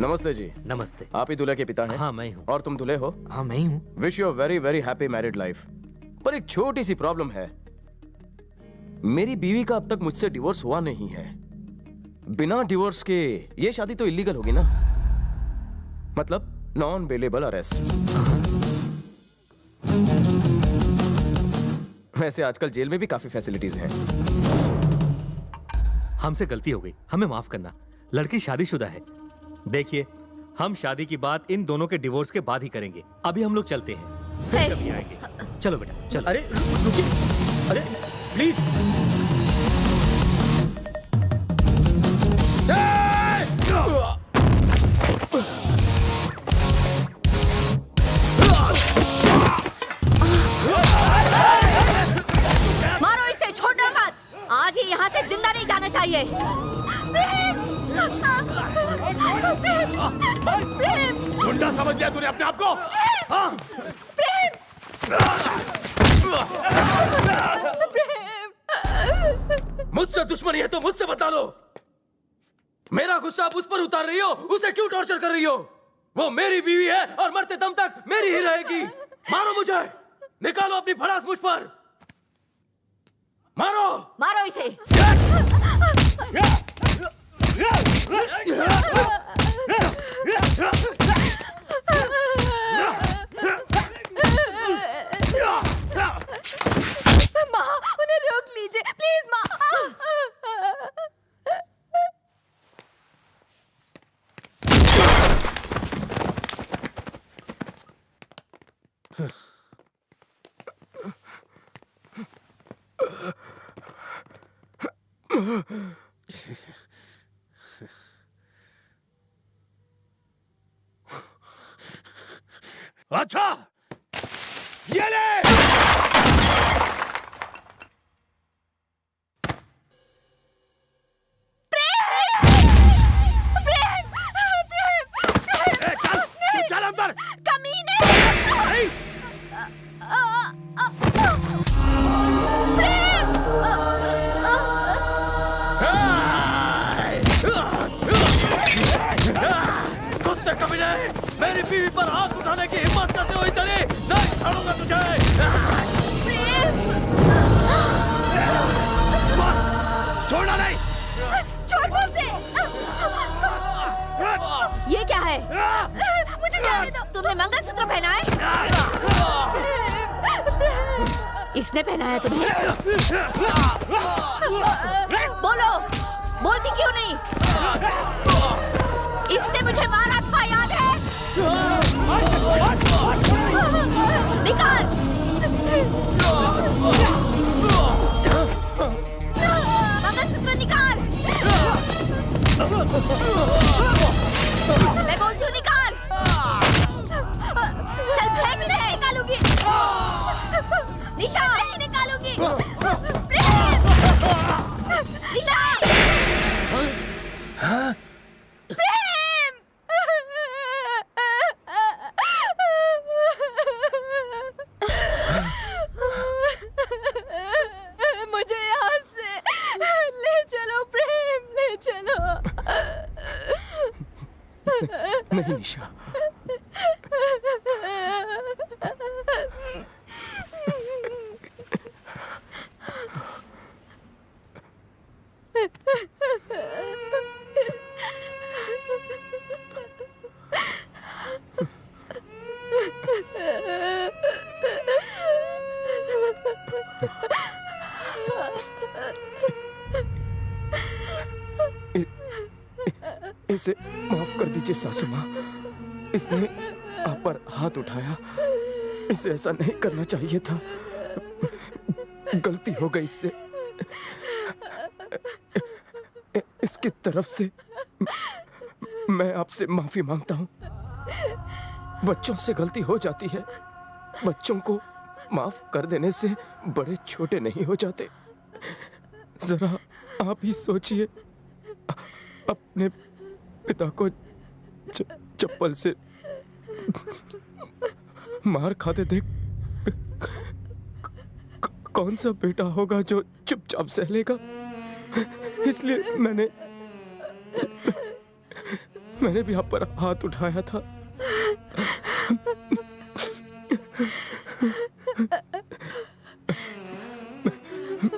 नमस्ते जी। नमस्ते। आप ही दूल्हे के पिता हैं? हाँ मैं हूँ। और तुम दूल्हे हो? हाँ मैं ही हूँ। Wish you very very happy married life. पर एक छोटी सी प्रॉब्लम है, मेरी बीवी का अब तक मुझसे डिवोर्स हुआ नहीं है। बिना डिवोर्स के ये शादी तो इलीगल होगी ना, मतलब नॉन बेलेबल अरेस्ट। वैसे आजकल जेल में भी काफी फैसिलिटीज हैं। हमसे गलती हो गई, हमें माफ करना। लड़की शादीशुदा है। देखिए, हम शादी की बात इन दोनों के डिवोर्स के बाद ही करेंगे। अभी हम लोग चलते हैं, फिर कभी आएंगे। चलो बेटा चलो। अरे रुकिए, अरे प्लीज। मारो इसे, छोड़ना मत। आज ही यहाँ से जिंदा नहीं जाना चाहिए। गुंडा समझ लिया तूने अपने आप को? हाँ? मुझसे दुश्मनी है तो मुझसे बता लो। मेरा गुस्सा आप उस पर उतार रही हो, उसे क्यों टॉर्चर कर रही हो? वो मेरी बीवी है और मरते दम तक मेरी ही रहेगी। मारो मुझे, निकालो अपनी भड़ास मुझ पर। मारो मारो इसे। माँ, उन्हें रोक लीजिए प्लीज माँ। अच्छा, ये ले। चल अंदर। कमीने। कुत्ते कमीने, मेरी बीवी पर हाथ उठाने की हिम्मत कैसे हुई तेरी? नहीं छोड़ूंगा तुझे। छोड़ना नहीं। छोड़ मुझसे। ये क्या है? मुझे जाने दो। तुमने मंगलसूत्र पहना है? इसने पहनाया तुम्हें? बोलो, बोलती क्यों नहीं? इसने मुझे मारा था, याद है? निकाल। मंगलसूत्र निकाल। मैं बोलती हूँ निकाल। चल फेंक दे। निकालूंगी। निशा नहीं निकालूंगी। निशा। प्रेम। मुझे यहाँ से ले चलो प्रेम, ले चलो। नहीं निशा, इसे माफ कर दीजिए सासू माँ। इसने आप पर हाथ उठाया। इसे ऐसा नहीं करना चाहिए था। गलती हो गई इससे। इसकी तरफ से मैं आपसे माफी मांगता हूं। बच्चों से गलती हो जाती है। बच्चों को माफ कर देने से बड़े छोटे नहीं हो जाते। जरा आप ही सोचिए, अपने पिता को चप्पल से मार खाते देख कौन सा बेटा होगा जो चुपचाप सह लेगा। इसलिए मैंने भी आप पर हाथ उठाया था।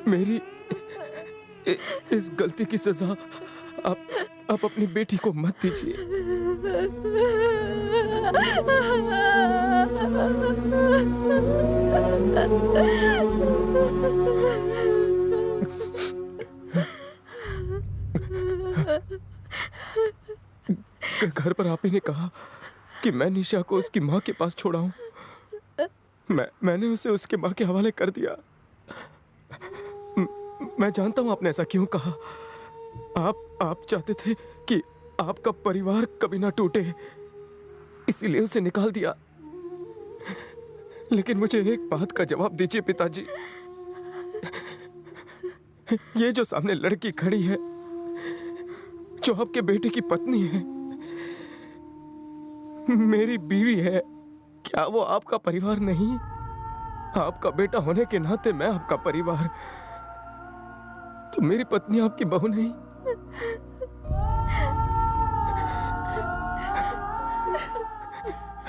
मेरी इस गलती की सजा आप अपनी बेटी को मत दीजिए। घर पर आप ही ने कहा कि मैं निशा को उसकी माँ के पास छोड़ा हूं। मैंने उसे उसके माँ के हवाले कर दिया। मैं जानता हूं आपने ऐसा क्यों कहा। आप चाहते थे कि आपका परिवार कभी ना टूटे, इसीलिए उसे निकाल दिया। लेकिन मुझे एक बात का जवाब दीजिए पिताजी। ये जो सामने लड़की खड़ी है, जो आपके बेटे की पत्नी है, मेरी बीवी है, क्या वो आपका परिवार नहीं? आपका बेटा होने के नाते मैं आपका परिवार, तो मेरी पत्नी आपकी बहू नहीं?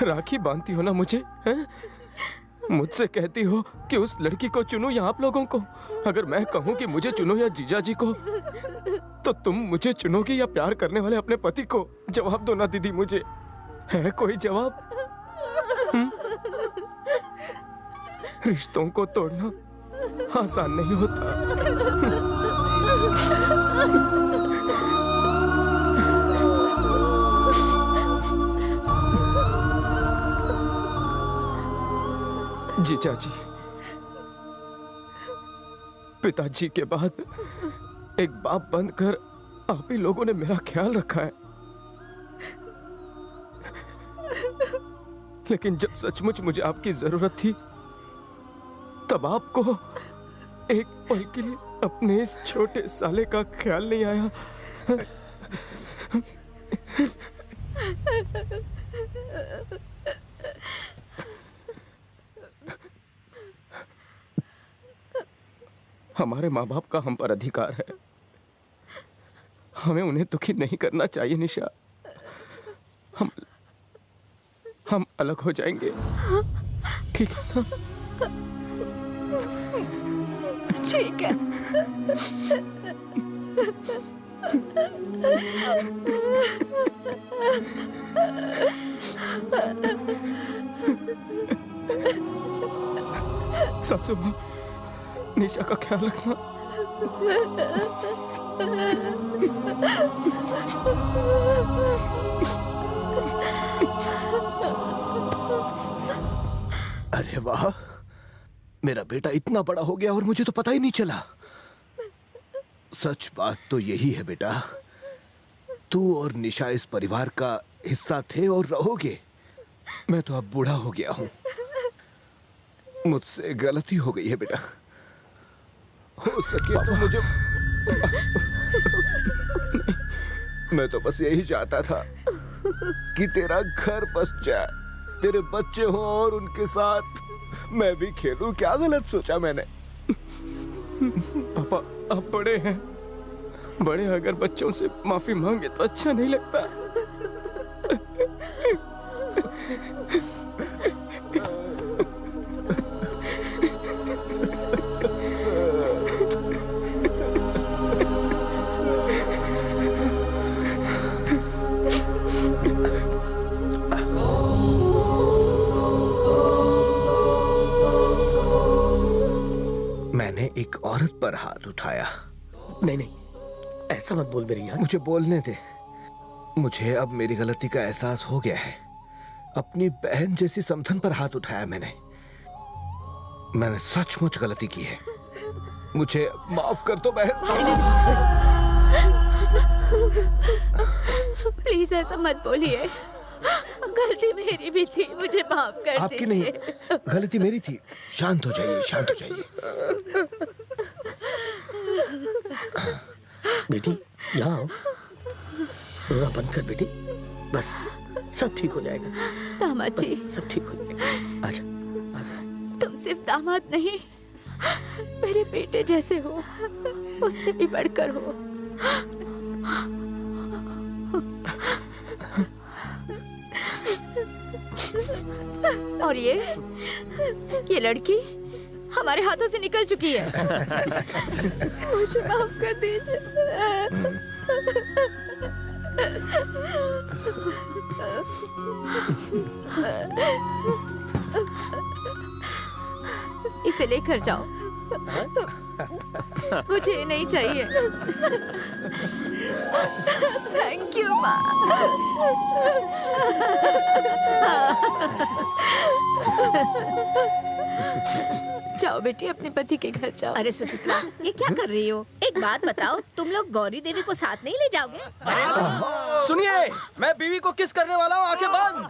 राखी बांधती हो ना मुझे, हैं? मुझसे कहती हो कि उस लड़की को चुनो या आप लोगों को? अगर मैं कहूं कि मुझे चुनो या जीजा जी को, तो तुम मुझे चुनोगी या प्यार करने वाले अपने पति को? जवाब दो ना दीदी, मुझे है कोई जवाब? रिश्तों को तोड़ना आसान नहीं होता। जीजा जी, पिताजी के बाद एक बाप बनकर आप ही लोगों ने मेरा ख्याल रखा है। लेकिन जब सचमुच मुझे आपकी जरूरत थी, तब आपको एक पल के लिए अपने इस छोटे साले का ख्याल नहीं आया। हमारे माँ बाप का हम पर अधिकार है, हमें उन्हें दुखी नहीं करना चाहिए। निशा, हम अलग हो जाएंगे, ठीक है ना? ठीक है। सासू माँ, निशा का ख्याल रखना। अरे वाह, मेरा बेटा इतना बड़ा हो गया और मुझे तो पता ही नहीं चला। सच बात तो यही है बेटा, तू और निशा इस परिवार का हिस्सा थे और रहोगे। मैं तो अब बूढ़ा हो गया हूं, मुझसे गलती हो गई है बेटा। हो सके तो मुझे मैं तो बस यही चाहता था कि तेरा घर बस जाए, तेरे बच्चे हों और उनके साथ मैं भी खेलूं। क्या गलत सोचा मैंने? पापा, आप बड़े हैं, बड़े अगर बच्चों से माफी मांगे तो अच्छा नहीं लगता। मैंने एक औरत पर हाथ उठाया। नहीं नहीं, ऐसा मत बोल मेरी यार। मुझे बोलने दे। मुझे अब मेरी गलती का एहसास हो गया है। अपनी बहन जैसी समधन पर हाथ उठाया मैंने सचमुच गलती की है। मुझे माफ कर दो बहन। प्लीज ऐसा मत बोलिए, गलती मेरी भी थी, मुझे माफ कर दीजिए। आपकी नहीं, गलती मेरी थी। शांत हो जाइए, शांत हो जाइए। बेटी यहाँ आओ, रोना बंद कर बेटी, बस सब ठीक हो जाएगा। दामाद जी, सब ठीक हो जाएगा। आजा। तुम सिर्फ दामाद नहीं, मेरे बेटे जैसे हो, उससे भी बढ़कर हो। और ये लड़की हमारे हाथों से निकल चुकी है। मुझे माफ कर दीजिए। इसे लेकर जाओ, मुझे नहीं चाहिए। थैंक यू माँ। जाओ बेटी, अपने पति के घर जाओ। अरे सुचित्रा, ये क्या कर रही हो? एक बात बताओ, तुम लोग गौरी देवी को साथ नहीं ले जाओगे? सुनिए, मैं बीवी को किस करने वाला हूँ, आंखें बंद।